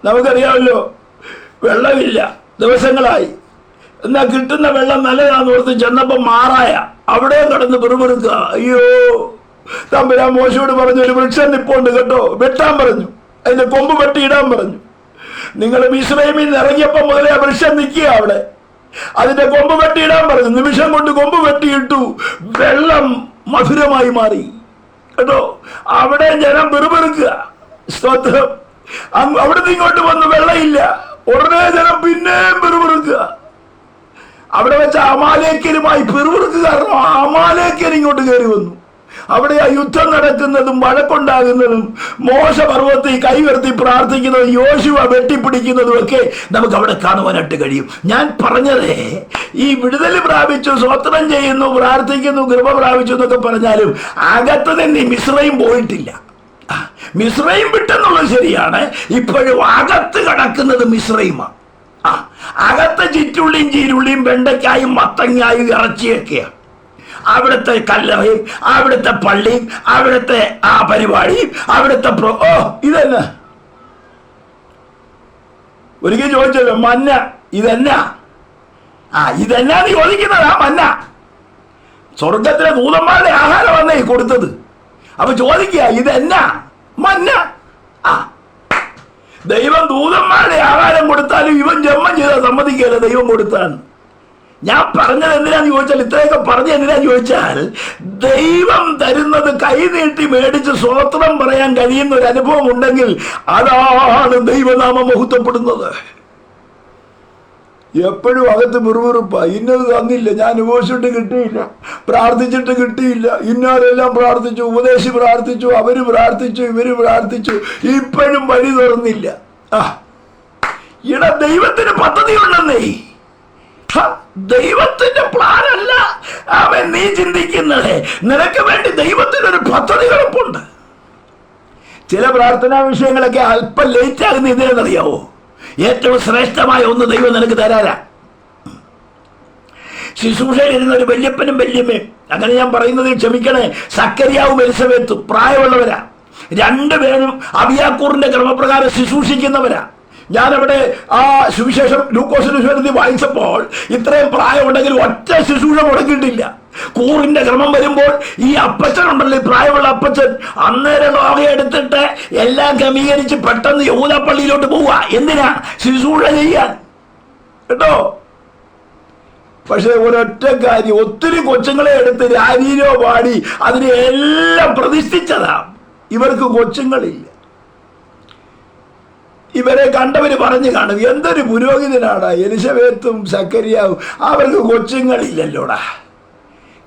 നമുക്കറിയാമല്ലോ, വെള്ളമില്ല, ദിവസങ്ങളായി. എന്നാ കിട്ടുന്ന വെള്ളം നല്ലതാന്ന് ഓർത്ത് ചെന്നപ്പോ മാറായ അവിടെ കടന്ന് പിറുപിറുക്കുക. അയ്യോ, തമ്പുരാൻ മോശയോട് പറഞ്ഞു, ഒരു വൃക്ഷം നിപ്പുണ്ട് കേട്ടോ, വെട്ടാൻ പറഞ്ഞു, അതിന്റെ കൊമ്പ് വെട്ടിയിടാൻ പറഞ്ഞു. നിങ്ങൾ മിസ്രൈമിൽ നിന്ന് ഇറങ്ങിയപ്പോ മുതലേ ആ വൃക്ഷം നിൽക്കുക അവിടെ. അതിന്റെ കൊമ്പ് വെട്ടിയിടാൻ പറഞ്ഞു. നിമിഷം കൊണ്ട് കൊമ്പ് വെട്ടിയിട്ടു. വെള്ളം മധുരമായി മാറി കേട്ടോ. അവിടെ ജനം പിറുപിറുക്കുക. സ്തോത്രം. അവിടുന്ന് ഇങ്ങോട്ട് വന്ന് വെള്ളമില്ല. ഉടനെ ജനം പിന്നെയും പിറുപിറുക്കുക. അവിടെ വെച്ച അമാലേക്കരുമായി പിറുപിറുക്ക് കാരണം അമാലേക്കർ ഇങ്ങോട്ട് കയറി വന്നു. അവിടെ ആ യുദ്ധം നടക്കുന്നതും വഴക്കുണ്ടാകുന്നതും മോശ പർവ്വതത്തിൽ കൈവർത്തി പ്രാർത്ഥിക്കുന്നതും യോശുവ വെട്ടിപ്പിടിക്കുന്നതും ഒക്കെ നമുക്ക് അവിടെ കാണുവാനായിട്ട് കഴിയും. ഞാൻ പറഞ്ഞത്, ഈ വിടുതൽ പ്രാപിച്ചു, സ്വോത്രം ചെയ്യുന്നു, പ്രാർത്ഥിക്കുന്നു, കൃപ പ്രാപിച്ചു എന്നൊക്കെ പറഞ്ഞാലും അകത്ത് നിന്ന് മിസ്രൈം പോയിട്ടില്ല. മിസ്രൈം വിട്ടെന്നുള്ളത് ശരിയാണ്. ഇപ്പോഴും അകത്ത് കിടക്കുന്നത് മിസ്രൈമാണ്. അകത്തെ ചിറ്റുള്ളിയും ചീരുള്ളിയും വെണ്ടയ്ക്കായും മത്തങ്ങായും ഇറച്ചിയൊക്കെയാണ്. അവിടുത്തെ കല്ലറയും അവിടുത്തെ പള്ളിയും അവിടുത്തെ ആ പരിപാടിയും അവിടുത്തെ ഇതന്നെ. ഒരിക്കൽ ചോദിച്ചല്ലോ, മന്ന ഇതെന്നാ? ഇതെന്നാ നീ ചോദിക്കുന്നതാ മന്ന? സ്വർഗത്തിലെ ദൂതന്മാരുടെ ആഹാരമാണ് കൊടുത്തത്. അപ്പൊ ചോദിക്കുക, ഇതെന്നാ മന്ന? ദൈവം ദൂതന്മാരുടെ ആഹാരം കൊടുത്താലും ഇവൻ ജന്മം ചെയ്താൽ സമ്മതിക്കുകയല്ല ദൈവം കൊടുത്താണ്. ഞാൻ പറഞ്ഞത് എന്തിനാന്ന് ചോദിച്ചാൽ, ഇത്രയൊക്കെ പറഞ്ഞ എന്തിനാന്ന് ചോദിച്ചാൽ, ദൈവം തരുന്നത് കൈനീട്ടി മേടിച്ച് സ്വോത്രം പറയാൻ കഴിയുന്ന ഒരു അനുഭവം ഉണ്ടെങ്കിൽ അതാണ് ദൈവനാമം മഹത്വപ്പെടുന്നത്. എപ്പോഴും അകത്ത് മുറുമുറുപ്പ, ഇന്നത് തന്നില്ല, ഞാൻ ഉപവസിച്ചിട്ട് കിട്ടിയില്ല, പ്രാർത്ഥിച്ചിട്ട് കിട്ടിയില്ല, ഇന്നാരെല്ലാം പ്രാർത്ഥിച്ചു, ഉപദേശി പ്രാർത്ഥിച്ചു, അവര് പ്രാർത്ഥിച്ചു, ഇവര് പ്രാർത്ഥിച്ചു, ഇപ്പോഴും വഴി തുറന്നില്ല. ദൈവത്തിന് പദ്ധതി ഉണ്ടെന്നേ. ദൈവത്തിന്റെ പ്ലാനല്ല അവൻ നീ ചിന്തിക്കുന്നത്. നിനക്ക് വേണ്ടി ദൈവത്തിനൊരു പദ്ധതി കിടപ്പുണ്ട്. ചില പ്രാർത്ഥനാ വിഷയങ്ങളൊക്കെ അല്പം ലേറ്റ് ആകുന്ന ഇതിനെന്നറിയാവോ? ഏറ്റവും ശ്രേഷ്ഠമായ ഒന്ന് ദൈവം നിനക്ക് തരാനാ. ശുശ്രൂഷയിൽ ഇരുന്ന ഒരു വല്യപ്പനും വല്യമ്മയും, അങ്ങനെ ഞാൻ പറയുന്നത് ക്ഷമിക്കണേ, സക്കറിയാവും എലിസബത്തും പ്രായമുള്ളവരാ. രണ്ടുപേരും അബിയാക്കൂറിന്റെ ക്രമപ്രകാരം ശുശ്രൂഷിക്കുന്നവരാ. ഞാനവിടെ ആ സുവിശേഷം ലൂക്കോസിന്റെ സുവിശേഷത്തിൽ വായിച്ചപ്പോൾ ഇത്രയും പ്രായമുണ്ടെങ്കിൽ ഒറ്റ ശുശ്രൂഷ മുടക്കിയിട്ടില്ല. കൂറിന്റെ ക്രമം വരുമ്പോൾ ഈ അപ്പച്ചനുണ്ടല്ലോ, പ്രായമുള്ള അപ്പച്ചൻ, അന്നേരം ലോകയെടുത്തിട്ട് എല്ലാം ക്രമീകരിച്ച് പെട്ടെന്ന് യഹൂദപ്പള്ളിയിലോട്ട് പോവുക. എന്തിനാ? ശുശ്രൂഷ ചെയ്യാൻ കേട്ടോ. പക്ഷെ ഒരൊറ്റ കാര്യം, ഒത്തിരി കൊച്ചുങ്ങളെ എടുത്ത് രാരീരോ പാടി അതിനെ എല്ലാം പ്രതിഷ്ഠിച്ചതാ. ഇവർക്ക് കൊച്ചുങ്ങളില്ല. ഇവരെ കണ്ടവര് പറഞ്ഞു കാണും, എന്തൊരു പുരോഹിതനാടാ എലിസബത്തും സക്കറിയാവും, അവർക്ക് കൊച്ചുങ്ങളില്ലല്ലോടാ.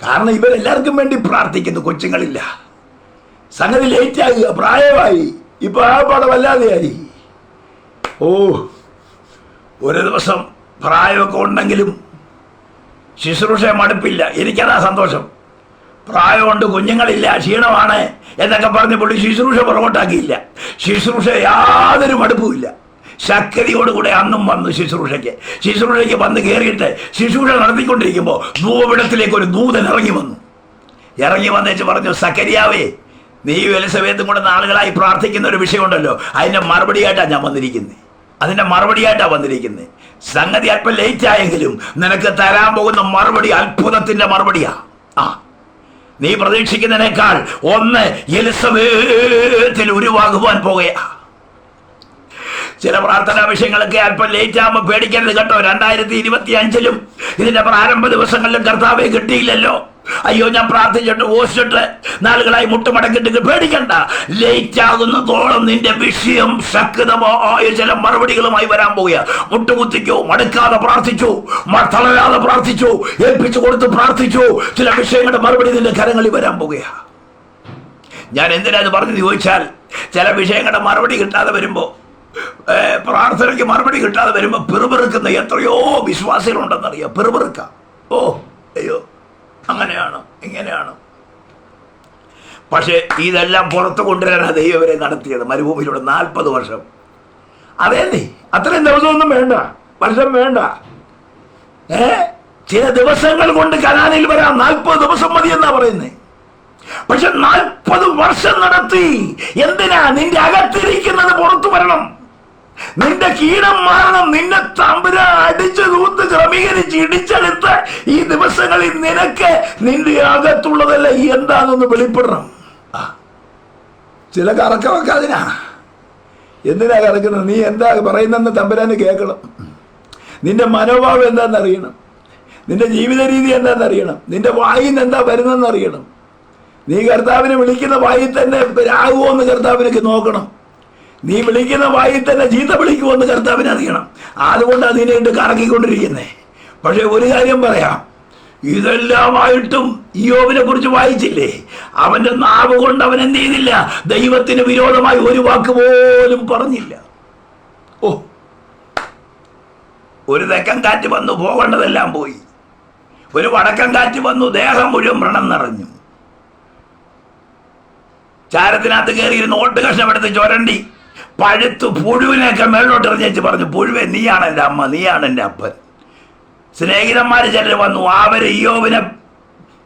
കാരണം ഇവരെല്ലാവർക്കും വേണ്ടി പ്രാർത്ഥിക്കുന്നു, കൊച്ചുങ്ങളില്ല. സംഗതി ലേറ്റ് ആകുക, പ്രായമായി, ഇപ്പൊ ആ പടം വല്ലാതെയായി. ഒരു ദിവസം പ്രായമൊക്കെ ഉണ്ടെങ്കിലും ശുശ്രൂഷ മടുപ്പില്ല. എനിക്കതാ സന്തോഷം. പ്രായമുണ്ട്, കുഞ്ഞുങ്ങളില്ല, ക്ഷീണമാണ് എന്നൊക്കെ പറഞ്ഞ് പുള്ളി ശുശ്രൂഷ പുറകോട്ടാക്കിയില്ല. ശുശ്രൂഷ യാതൊരു മടുപ്പുമില്ല. ശക്തിയോടുകൂടെ അന്നും വന്നു ശുശ്രൂഷയ്ക്ക് വന്ന് കയറിയിട്ട് ശുശ്രൂഷ നടത്തിക്കൊണ്ടിരിക്കുമ്പോൾ ധൂപപീഠത്തിലേക്ക് ഒരു ദൂതൻ ഇറങ്ങി വന്നേച്ച് പറഞ്ഞു, സക്കരിയാവേ, നീ എലിസബത്തും കൂടെ നാളുകളായി പ്രാർത്ഥിക്കുന്ന ഒരു വിഷയമുണ്ടല്ലോ, അതിന്റെ മറുപടിയായിട്ടാണ് ഞാൻ വന്നിരിക്കുന്നത്. സംഗതി അല്പം ലേറ്റ് ആയെങ്കിലും നിനക്ക് തരാൻ പോകുന്ന മറുപടി അത്ഭുതത്തിന്റെ മറുപടിയാ. നീ പ്രതീക്ഷിക്കുന്നതിനേക്കാൾ ഒന്ന് എലിസബത്തിൽ ഉരുവാകുവാൻ പോകുകയാ. ചില പ്രാർത്ഥനാ വിഷയങ്ങളൊക്കെ അല്പം ലേറ്റ് ആകുമ്പോൾ പേടിക്കരുത് കേട്ടോ. 2025 ഇതിന്റെ പ്രാരംഭ ദിവസങ്ങളിലും കർത്താവെ കിട്ടിയില്ലല്ലോ, അയ്യോ ഞാൻ പ്രാർത്ഥിച്ചിട്ട് ഓസിച്ചിട്ട് നാളുകളായി മുട്ടുമടക്കിട്ട് പേടിക്കണ്ട. ലേറ്റ് ആകുന്നതോളം നിന്റെ വിഷയം ശക്തമായ ചില മറുപടികളുമായി വരാൻ പോവുക. മുട്ടുകുത്തിക്കോ, മടുക്കാതെ പ്രാർത്ഥിച്ചു, തളരാതെ പ്രാർത്ഥിച്ചു, ഏൽപ്പിച്ചു കൊടുത്ത് പ്രാർത്ഥിച്ചു, ചില വിഷയങ്ങളുടെ മറുപടി നിന്റെ കരങ്ങളിൽ വരാൻ പോവുക. ഞാൻ എന്തിനാ ഇത് പറഞ്ഞത് ചോദിച്ചാൽ, ചില വിഷയങ്ങളുടെ മറുപടി കിട്ടാതെ വരുമ്പോ, പ്രാർത്ഥനയ്ക്ക് മറുപടി കിട്ടാതെ വരുമ്പോ പിറുപിറുക്കുന്ന എത്രയോ വിശ്വാസികളുണ്ടെന്നറിയാം. പിറുപിറുക്ക, അയ്യോ അങ്ങനെയാണ് ഇങ്ങനെയാണ്. പക്ഷെ ഇതെല്ലാം പുറത്തു കൊണ്ടുവരാനാണ് ദൈവം ഇവരെ നടത്തിയത് മരുഭൂമിയിലൂടെ 40 വർഷം. അതേന്നേ, അത്രയും ദിവസമൊന്നും വേണ്ട, വർഷം വേണ്ട. ചില ദിവസങ്ങൾ കൊണ്ട് കനാനിൽ വരാം. 40 ദിവസം മതി എന്നാ പറയുന്നേ. പക്ഷെ 40 വർഷം നടത്തി. എന്തിനാ? നിന്റെ അകത്തിരിക്കുന്നത് പുറത്തു വരണം, നിന്റെ കീടം മാറണം, നിന്നെ തമ്പുരാ അടിച്ചു തൂത്ത് ക്രമീകരിച്ച് ഇടിച്ചെടുത്ത് ഈ ദിവസങ്ങളിൽ നിനക്ക് നിന്റെ അകത്തുള്ളതല്ല എന്താണെന്ന് വെളിപ്പെടണം. ചില കറക്കമൊക്കെ അതിനാ. എന്തിനാ കറക്കുന്നത്? നീ എന്താ പറയുന്നെന്ന് തമ്പുരാന് കേൾക്കണം. നിന്റെ മനോഭാവം എന്താണെന്നറിയണം, നിന്റെ ജീവിത രീതി എന്താണെന്നറിയണം, നിന്റെ വായിൽ നിന്ന് എന്താ വരുന്നതെന്നറിയണം. നീ കർത്താവിനെ വിളിക്കുന്ന വായിൽ തന്നെ രാകുമോ എന്ന് കർത്താവിനൊക്കെ നോക്കണം. നീ വിളിക്കുന്ന വായിൽ തന്നെ ചീത്ത വിളിക്കുമെന്ന് കർത്താവിനെ അറിയണം. അതുകൊണ്ട് അതിനായിട്ട് കറക്കിക്കൊണ്ടിരിക്കുന്നേ. പക്ഷെ ഒരു കാര്യം പറയാം, ഇതെല്ലാമായിട്ടും ഇയ്യോബിനെ കുറിച്ച് വായിച്ചില്ലേ? അവന്റെ നാവ് കൊണ്ട് അവൻ എന്ത് ചെയ്തില്ല? ദൈവത്തിന് വിരോധമായി ഒരു വാക്ക് പോലും പറഞ്ഞില്ല. ഒരു തെക്കൻ കാറ്റ് വന്നു, പോകേണ്ടതെല്ലാം പോയി. ഒരു വടക്കൻ കാറ്റ് വന്നു, ദേഹം മുഴുവൻ വ്രണം നിറഞ്ഞു. ചാരത്തിനകത്ത് കയറിയിരുന്ന് ഓട്ട് കഷ്ണമെടുത്ത് ചുരണ്ടി പഴുത്ത് പുഴുവിനെയൊക്കെ മേളിലോട്ട് എറിഞ്ഞേച്ച് പറഞ്ഞു, പുഴുവെ നീയാണ് എൻ്റെ അമ്മ, നീയാണ് എൻ്റെ അപ്പൻ. സ്നേഹിതന്മാർ ചിലർ വന്നു, അവർ ഇയ്യോബിനെ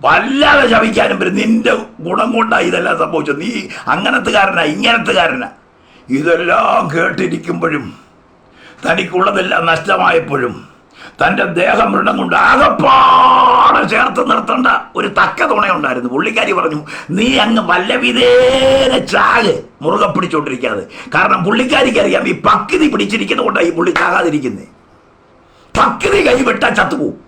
വല്ലാതെ ശപിക്കാനും വരും. നിന്റെ ഗുണം കൊണ്ടാണ് ഇതെല്ലാം സംഭവിച്ചത്, നീ അങ്ങനത്തുകാരനാ ഇങ്ങനത്തുകാരനാ. ഇതെല്ലാം കേട്ടിരിക്കുമ്പോഴും തനിക്കുള്ളതെല്ലാം നഷ്ടമായപ്പോഴും തൻ്റെ ദേഹമൃണം കൊണ്ട് ആകപ്പാടെ ചേർത്ത് നിർത്തേണ്ട ഒരു തക്ക തുണയുണ്ടായിരുന്നു. പുള്ളിക്കാരി പറഞ്ഞു, നീ അങ്ങ് വല്ലവിധേന ചാക്, മുറുകെ പിടിച്ചോണ്ടിരിക്കാതെ. കാരണം പുള്ളിക്കാരിക്ക് അറിയാം ഈ പക്കിതി പിടിച്ചിരിക്കുന്നത് കൊണ്ടാണ് ഈ പുള്ളി ചാകാതിരിക്കുന്നത്. പക്കിതി കൈവിട്ടാ ചത്തുപോകും.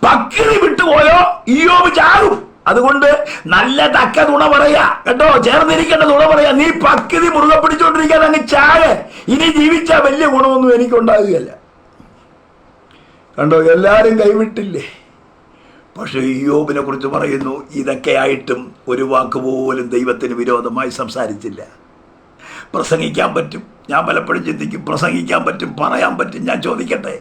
പക്കിതി വിട്ടുപോയോ ഇയ്യോബ് ചാകും. അതുകൊണ്ട് നല്ല തക്ക തുണ പറയാ കേട്ടോ, ചേർന്നിരിക്കേണ്ട തുണ പറയാ. നീ പക്കിതി മുറുകെ പിടിച്ചോണ്ടിരിക്കാതെ അങ്ങ് ചാകെ. ഇനി ജീവിച്ചാൽ വലിയ ഗുണമൊന്നും എനിക്കുണ്ടാകുകയല്ല. കണ്ടോ, എല്ലാവരും കൈവിട്ടില്ലേ? പക്ഷെ ഇയ്യോബിനെ കുറിച്ച് പറയുന്നു, ഇതൊക്കെ ആയിട്ടും ഒരു വാക്ക് പോലും ദൈവത്തിന് വിരോധമായി സംസാരിച്ചില്ല. പ്രസംഗിക്കാൻ പറ്റും, ഞാൻ പലപ്പോഴും ചിന്തിക്കും, പ്രസംഗിക്കാൻ പറ്റും, പറയാൻ പറ്റും. ഞാൻ ചോദിക്കട്ടെ,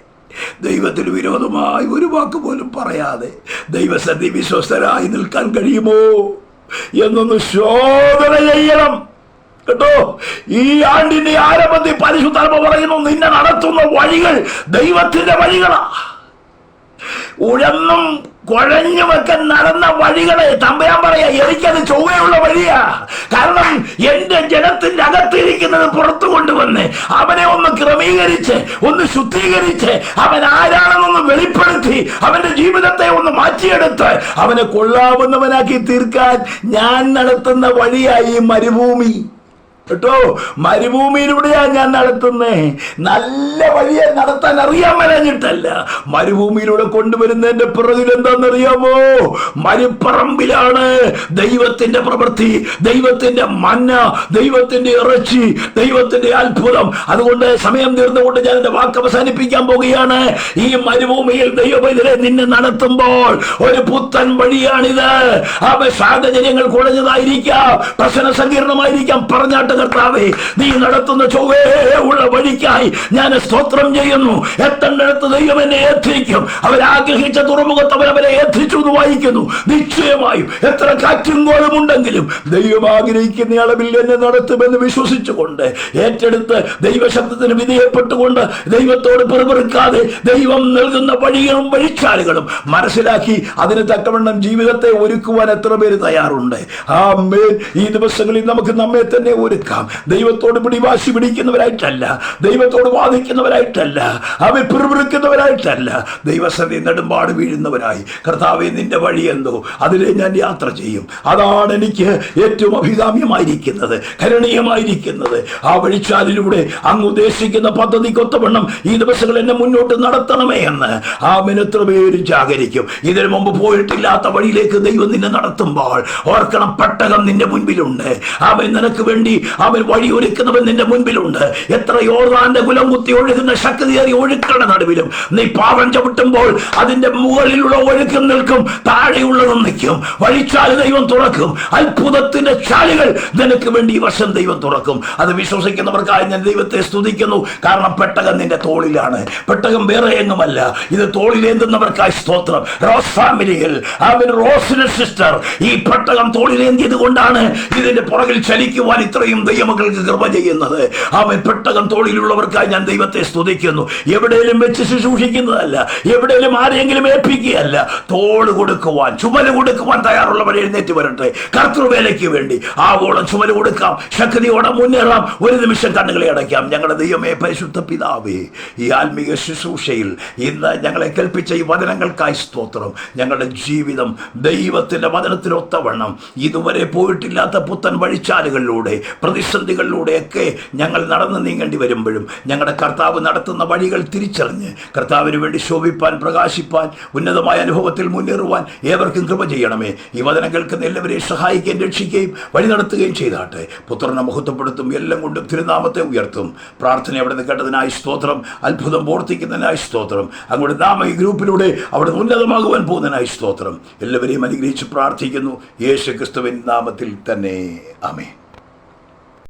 ദൈവത്തിന് വിരോധമായി ഒരു വാക്ക് പോലും പറയാതെ ദൈവസന്നിധി വിശ്വസ്തരായി നിൽക്കാൻ കഴിയുമോ എന്നൊന്ന് ശോധന ചെയ്യണം കേട്ടോ. ഈ ആണ്ടിന്റെ ആരംഭത്തിൽ പരിശുദ്ധാത്മാവ് പറയുന്നു, നിന്നെ നടത്തുന്ന വഴികൾ ദൈവത്തിന്റെ വഴികളാ. ഉഴന്നും കുഴഞ്ഞുമൊക്കെ നടന്ന വഴികളെ തമ്പുരാൻ പറയാ, എനിക്കത് ചൊവ്വയുള്ള വഴിയാ. കാരണം എന്റെ ജനത്തിന്റെ അകത്തിരിക്കുന്നത് പുറത്തു കൊണ്ടുവന്ന് അവനെ ഒന്ന് ക്രമീകരിച്ച്, ഒന്ന് ശുദ്ധീകരിച്ച്, അവൻ ആരാണെന്നൊന്ന് വെളിപ്പെടുത്തി, അവന്റെ ജീവിതത്തെ ഒന്ന് മാറ്റിയെടുത്ത് അവനെ കൊള്ളാവുന്നവനാക്കി തീർക്കാൻ ഞാൻ നടത്തുന്ന വഴിയായി മരുഭൂമി കേട്ടോ. മരുഭൂമിയിലൂടെയാ ഞാൻ നടത്തുന്നേ. നല്ല വഴിയെ നടത്താൻ അറിയാൻ മേലഞ്ഞിട്ടല്ല, മരുഭൂമിയിലൂടെ കൊണ്ടുവരുന്നതിന്റെ പിറകിൽ എന്താണെന്നറിയാമോ? മരുപ്പറമ്പിലാണ് ദൈവത്തിന്റെ പ്രവൃത്തി, ദൈവത്തിന്റെ മന്ന, ദൈവത്തിന്റെ ഇറച്ചി, ദൈവത്തിന്റെ അത്ഭുതം. അതുകൊണ്ട് സമയം തീർന്നുകൊണ്ട് ഞാൻ എന്റെ വാക്ക് അവസാനിപ്പിക്കാൻ പോകുകയാണ്. ഈ മരുഭൂമിയിൽ ദൈവപൈതലെ നിന്നെ നടത്തുമ്പോൾ ഒരു പുത്തൻ വഴിയാണിത്. സാഹചര്യങ്ങൾ കുഴഞ്ഞതായിരിക്കാം, പ്രശ്ന സങ്കീർണമായിരിക്കാം. പറഞ്ഞാട്ട് കർത്താവേ, നീ നടത്തുന്ന ചൊവ്വേ ഉള്ള വഴിക്കായി ഞാൻ സ്തോത്രം ചെയ്യുന്നു. എത്തേണ്ടടുത്ത് ദൈവം എന്നെ എത്തിക്കും. അവരാഗ്രഹിച്ച തുറമുഖത്ത് അവരെ എത്തിച്ചു എന്ന് വായിക്കുന്നു. നിശ്ചയമായും എത്ര കാറ്റും കോളും ഉണ്ടെങ്കിലും ദൈവം ആഗ്രഹിക്കുന്ന അളവിൽ എന്നെ നടത്തുമെന്ന് വിശ്വസിച്ചുകൊണ്ട് ഏറ്റെടുത്ത് ദൈവശബ്ദത്തിന് വിധേയപ്പെട്ടുകൊണ്ട് ദൈവത്തോട് പിറുപിറുക്കാതെ ദൈവം നൽകുന്ന വഴികളും വഴിച്ചാലുകളും മനസ്സിലാക്കി അതിന് തക്കവണ്ണം ജീവിതത്തെ ഒരുക്കുവാൻ എത്ര പേര് തയ്യാറുണ്ട്? ആമേൻ. ഈ ദിവസങ്ങളിൽ നമുക്ക് നമ്മെ തന്നെ ഒരുക്കാം. ദൈവത്തോട് പിടിവാശി പിടിക്കുന്നവരായിട്ടല്ല, ദൈവത്തോട് വാദിക്കുന്നവരായിട്ടല്ല, അവൻ പിറുപിറുക്കുന്നവരായിട്ടല്ല, ദൈവസന്നിധി നെടുമ്പാട് വീഴുന്നവരായി. കർത്താവേ, നിന്റെ വഴി എന്തോ അതിലെ ഞാൻ യാത്ര ചെയ്യും. അതാണ് എനിക്ക് ഏറ്റവും അഭികാമ്യമായിരിക്കുന്നത്, കരണീയമായിരിക്കുന്നത്. ആ വഴിച്ചാലിലൂടെ അങ്ങ് ഉദ്ദേശിക്കുന്ന പദ്ധതിക്കൊത്തവണ്ണം ഈ ദിവസങ്ങൾ എന്നെ മുന്നോട്ട് നടത്തണമേ എന്ന് ആമേൻ എത്ര പേരും ജാഗരിക്കും. ഇതിനു മുമ്പ് പോയിട്ടില്ലാത്ത വഴിയിലേക്ക് ദൈവം നിന്നെ നടത്തുമ്പോൾ ഓർക്കണം, പെട്ടകം നിന്റെ മുൻപിലുണ്ട്. അവൻ നിനക്ക് വേണ്ടി അവൻ വഴിയൊരുക്കുന്നവൻ നിന്റെ മുൻപിലുണ്ട്. എത്ര യോർദാന്റെ കുലം കുത്തി ഒഴുകുന്ന ശക്തിയേറിയ ഒഴുക്കളുടെ നടുവിലും നീ പാവം ചവിട്ടുമ്പോൾ അതിന്റെ മുകളിലുള്ള ഒഴുക്കും നിൽക്കും, താഴെയുള്ളതും നിൽക്കും. വഴിച്ചാല് ദൈവം തുറക്കും. അത്ഭുതത്തിന്റെ ചാലുകൾ നിനക്ക് വേണ്ടി ഈ വർഷം ദൈവം തുറക്കും. അത് വിശ്വസിക്കുന്നവർക്കായി ഞാൻ ദൈവത്തെ സ്തുതിക്കുന്നു. കാരണം പെട്ടകം നിന്റെ തോളിലാണ്. പെട്ടകം വേറെ എങ്ങുമല്ല, ഇത് തോളിലേന്തുന്നവർക്കായി സ്തോത്രം. റോസ് ഫാമിലിയിൽ അവൻ റോസിന്റെ സിസ്റ്റർ ഈ പെട്ടകം തോളിലേന്തിയത് കൊണ്ടാണ് ഇതിന്റെ പുറകിൽ ചലിക്കുവാൻ ഇത്രയും ദൈവമക്കൾക്ക് കൃപ ചെയ്യുന്നത്. അവൻ പെട്ടകം തോളിലുള്ളവർക്കായി ഞാൻ ദൈവത്തെ സ്തുതിക്കുന്നു. എവിടെയും വെച്ച് ശുശ്രൂഷിക്കുന്നതല്ല, എവിടെയും ആരെങ്കിലും ഏൽപ്പിക്കുകയല്ല. തോള് കൊടുക്കുവാൻ, ചുമല് കൊടുക്കുവാൻ തയ്യാറുള്ളവർ എഴുന്നേറ്റ് വരട്ടെ. കർത്തൃവേലയ്ക്ക് വേണ്ടി ആവോളം ചുമല് കൊടുക്കാം, ശക്തിയോടെ മുന്നേറാം. ഒരു നിമിഷം കണ്ണുകളെ അടയ്ക്കാം. ഞങ്ങളുടെ ദൈവമേ, പരിശുദ്ധ പിതാവേ, ഈ ആത്മീയ ശുശ്രൂഷയിൽ ഇന്ന് ഞങ്ങളെ കേൾപ്പിച്ച ഈ വചനങ്ങൾക്കായി സ്തോത്രം. ഞങ്ങളുടെ ജീവിതം ദൈവത്തിന്റെ വചനത്തിനൊത്തവണ്ണം ഇതുവരെ പോയിട്ടില്ലാത്ത പുത്തൻ വഴിച്ചാലുകളിലൂടെ, പ്രതിസന്ധികളിലൂടെയൊക്കെ ഞങ്ങൾ നടന്നു നീങ്ങേണ്ടി വരുമ്പോഴും ഞങ്ങളുടെ കർത്താവ് നടത്തുന്ന വഴികൾ തിരിച്ചറിഞ്ഞ് കർത്താവിന് വേണ്ടി ശോഭിപ്പാൻ, പ്രകാശിപ്പാൻ, ഉന്നതമായ അനുഭവത്തിൽ മുന്നേറുവാൻ ഏവർക്കും കൃപ ചെയ്യണമേ. ഈ വചനം കേൾക്കുന്ന എല്ലാവരെയും സഹായിക്കുകയും രക്ഷിക്കുകയും വഴി നടത്തുകയും ചെയ്താട്ടെ. പുത്രനെ മഹത്വപ്പെടുത്തും, എല്ലാം കൊണ്ടും തിരുനാമത്തെ ഉയർത്തും. പ്രാർത്ഥന അവിടെ നിന്ന് കേട്ടതിനായി സ്തോത്രം. അത്ഭുതം പ്രവർത്തിക്കുന്നതിനായി സ്തോത്രം. അങ്ങോട്ട് നാമ ഈ ഗ്രൂപ്പിലൂടെ അവിടെ ഉന്നതമാകുവാൻ പോകുന്നതിനായി സ്തോത്രം. എല്ലാവരെയും അനുഗ്രഹിച്ച് പ്രാർത്ഥിക്കുന്നു യേശു ക്രിസ്തുവിൻ നാമത്തിൽ തന്നെ. ആമേൻ.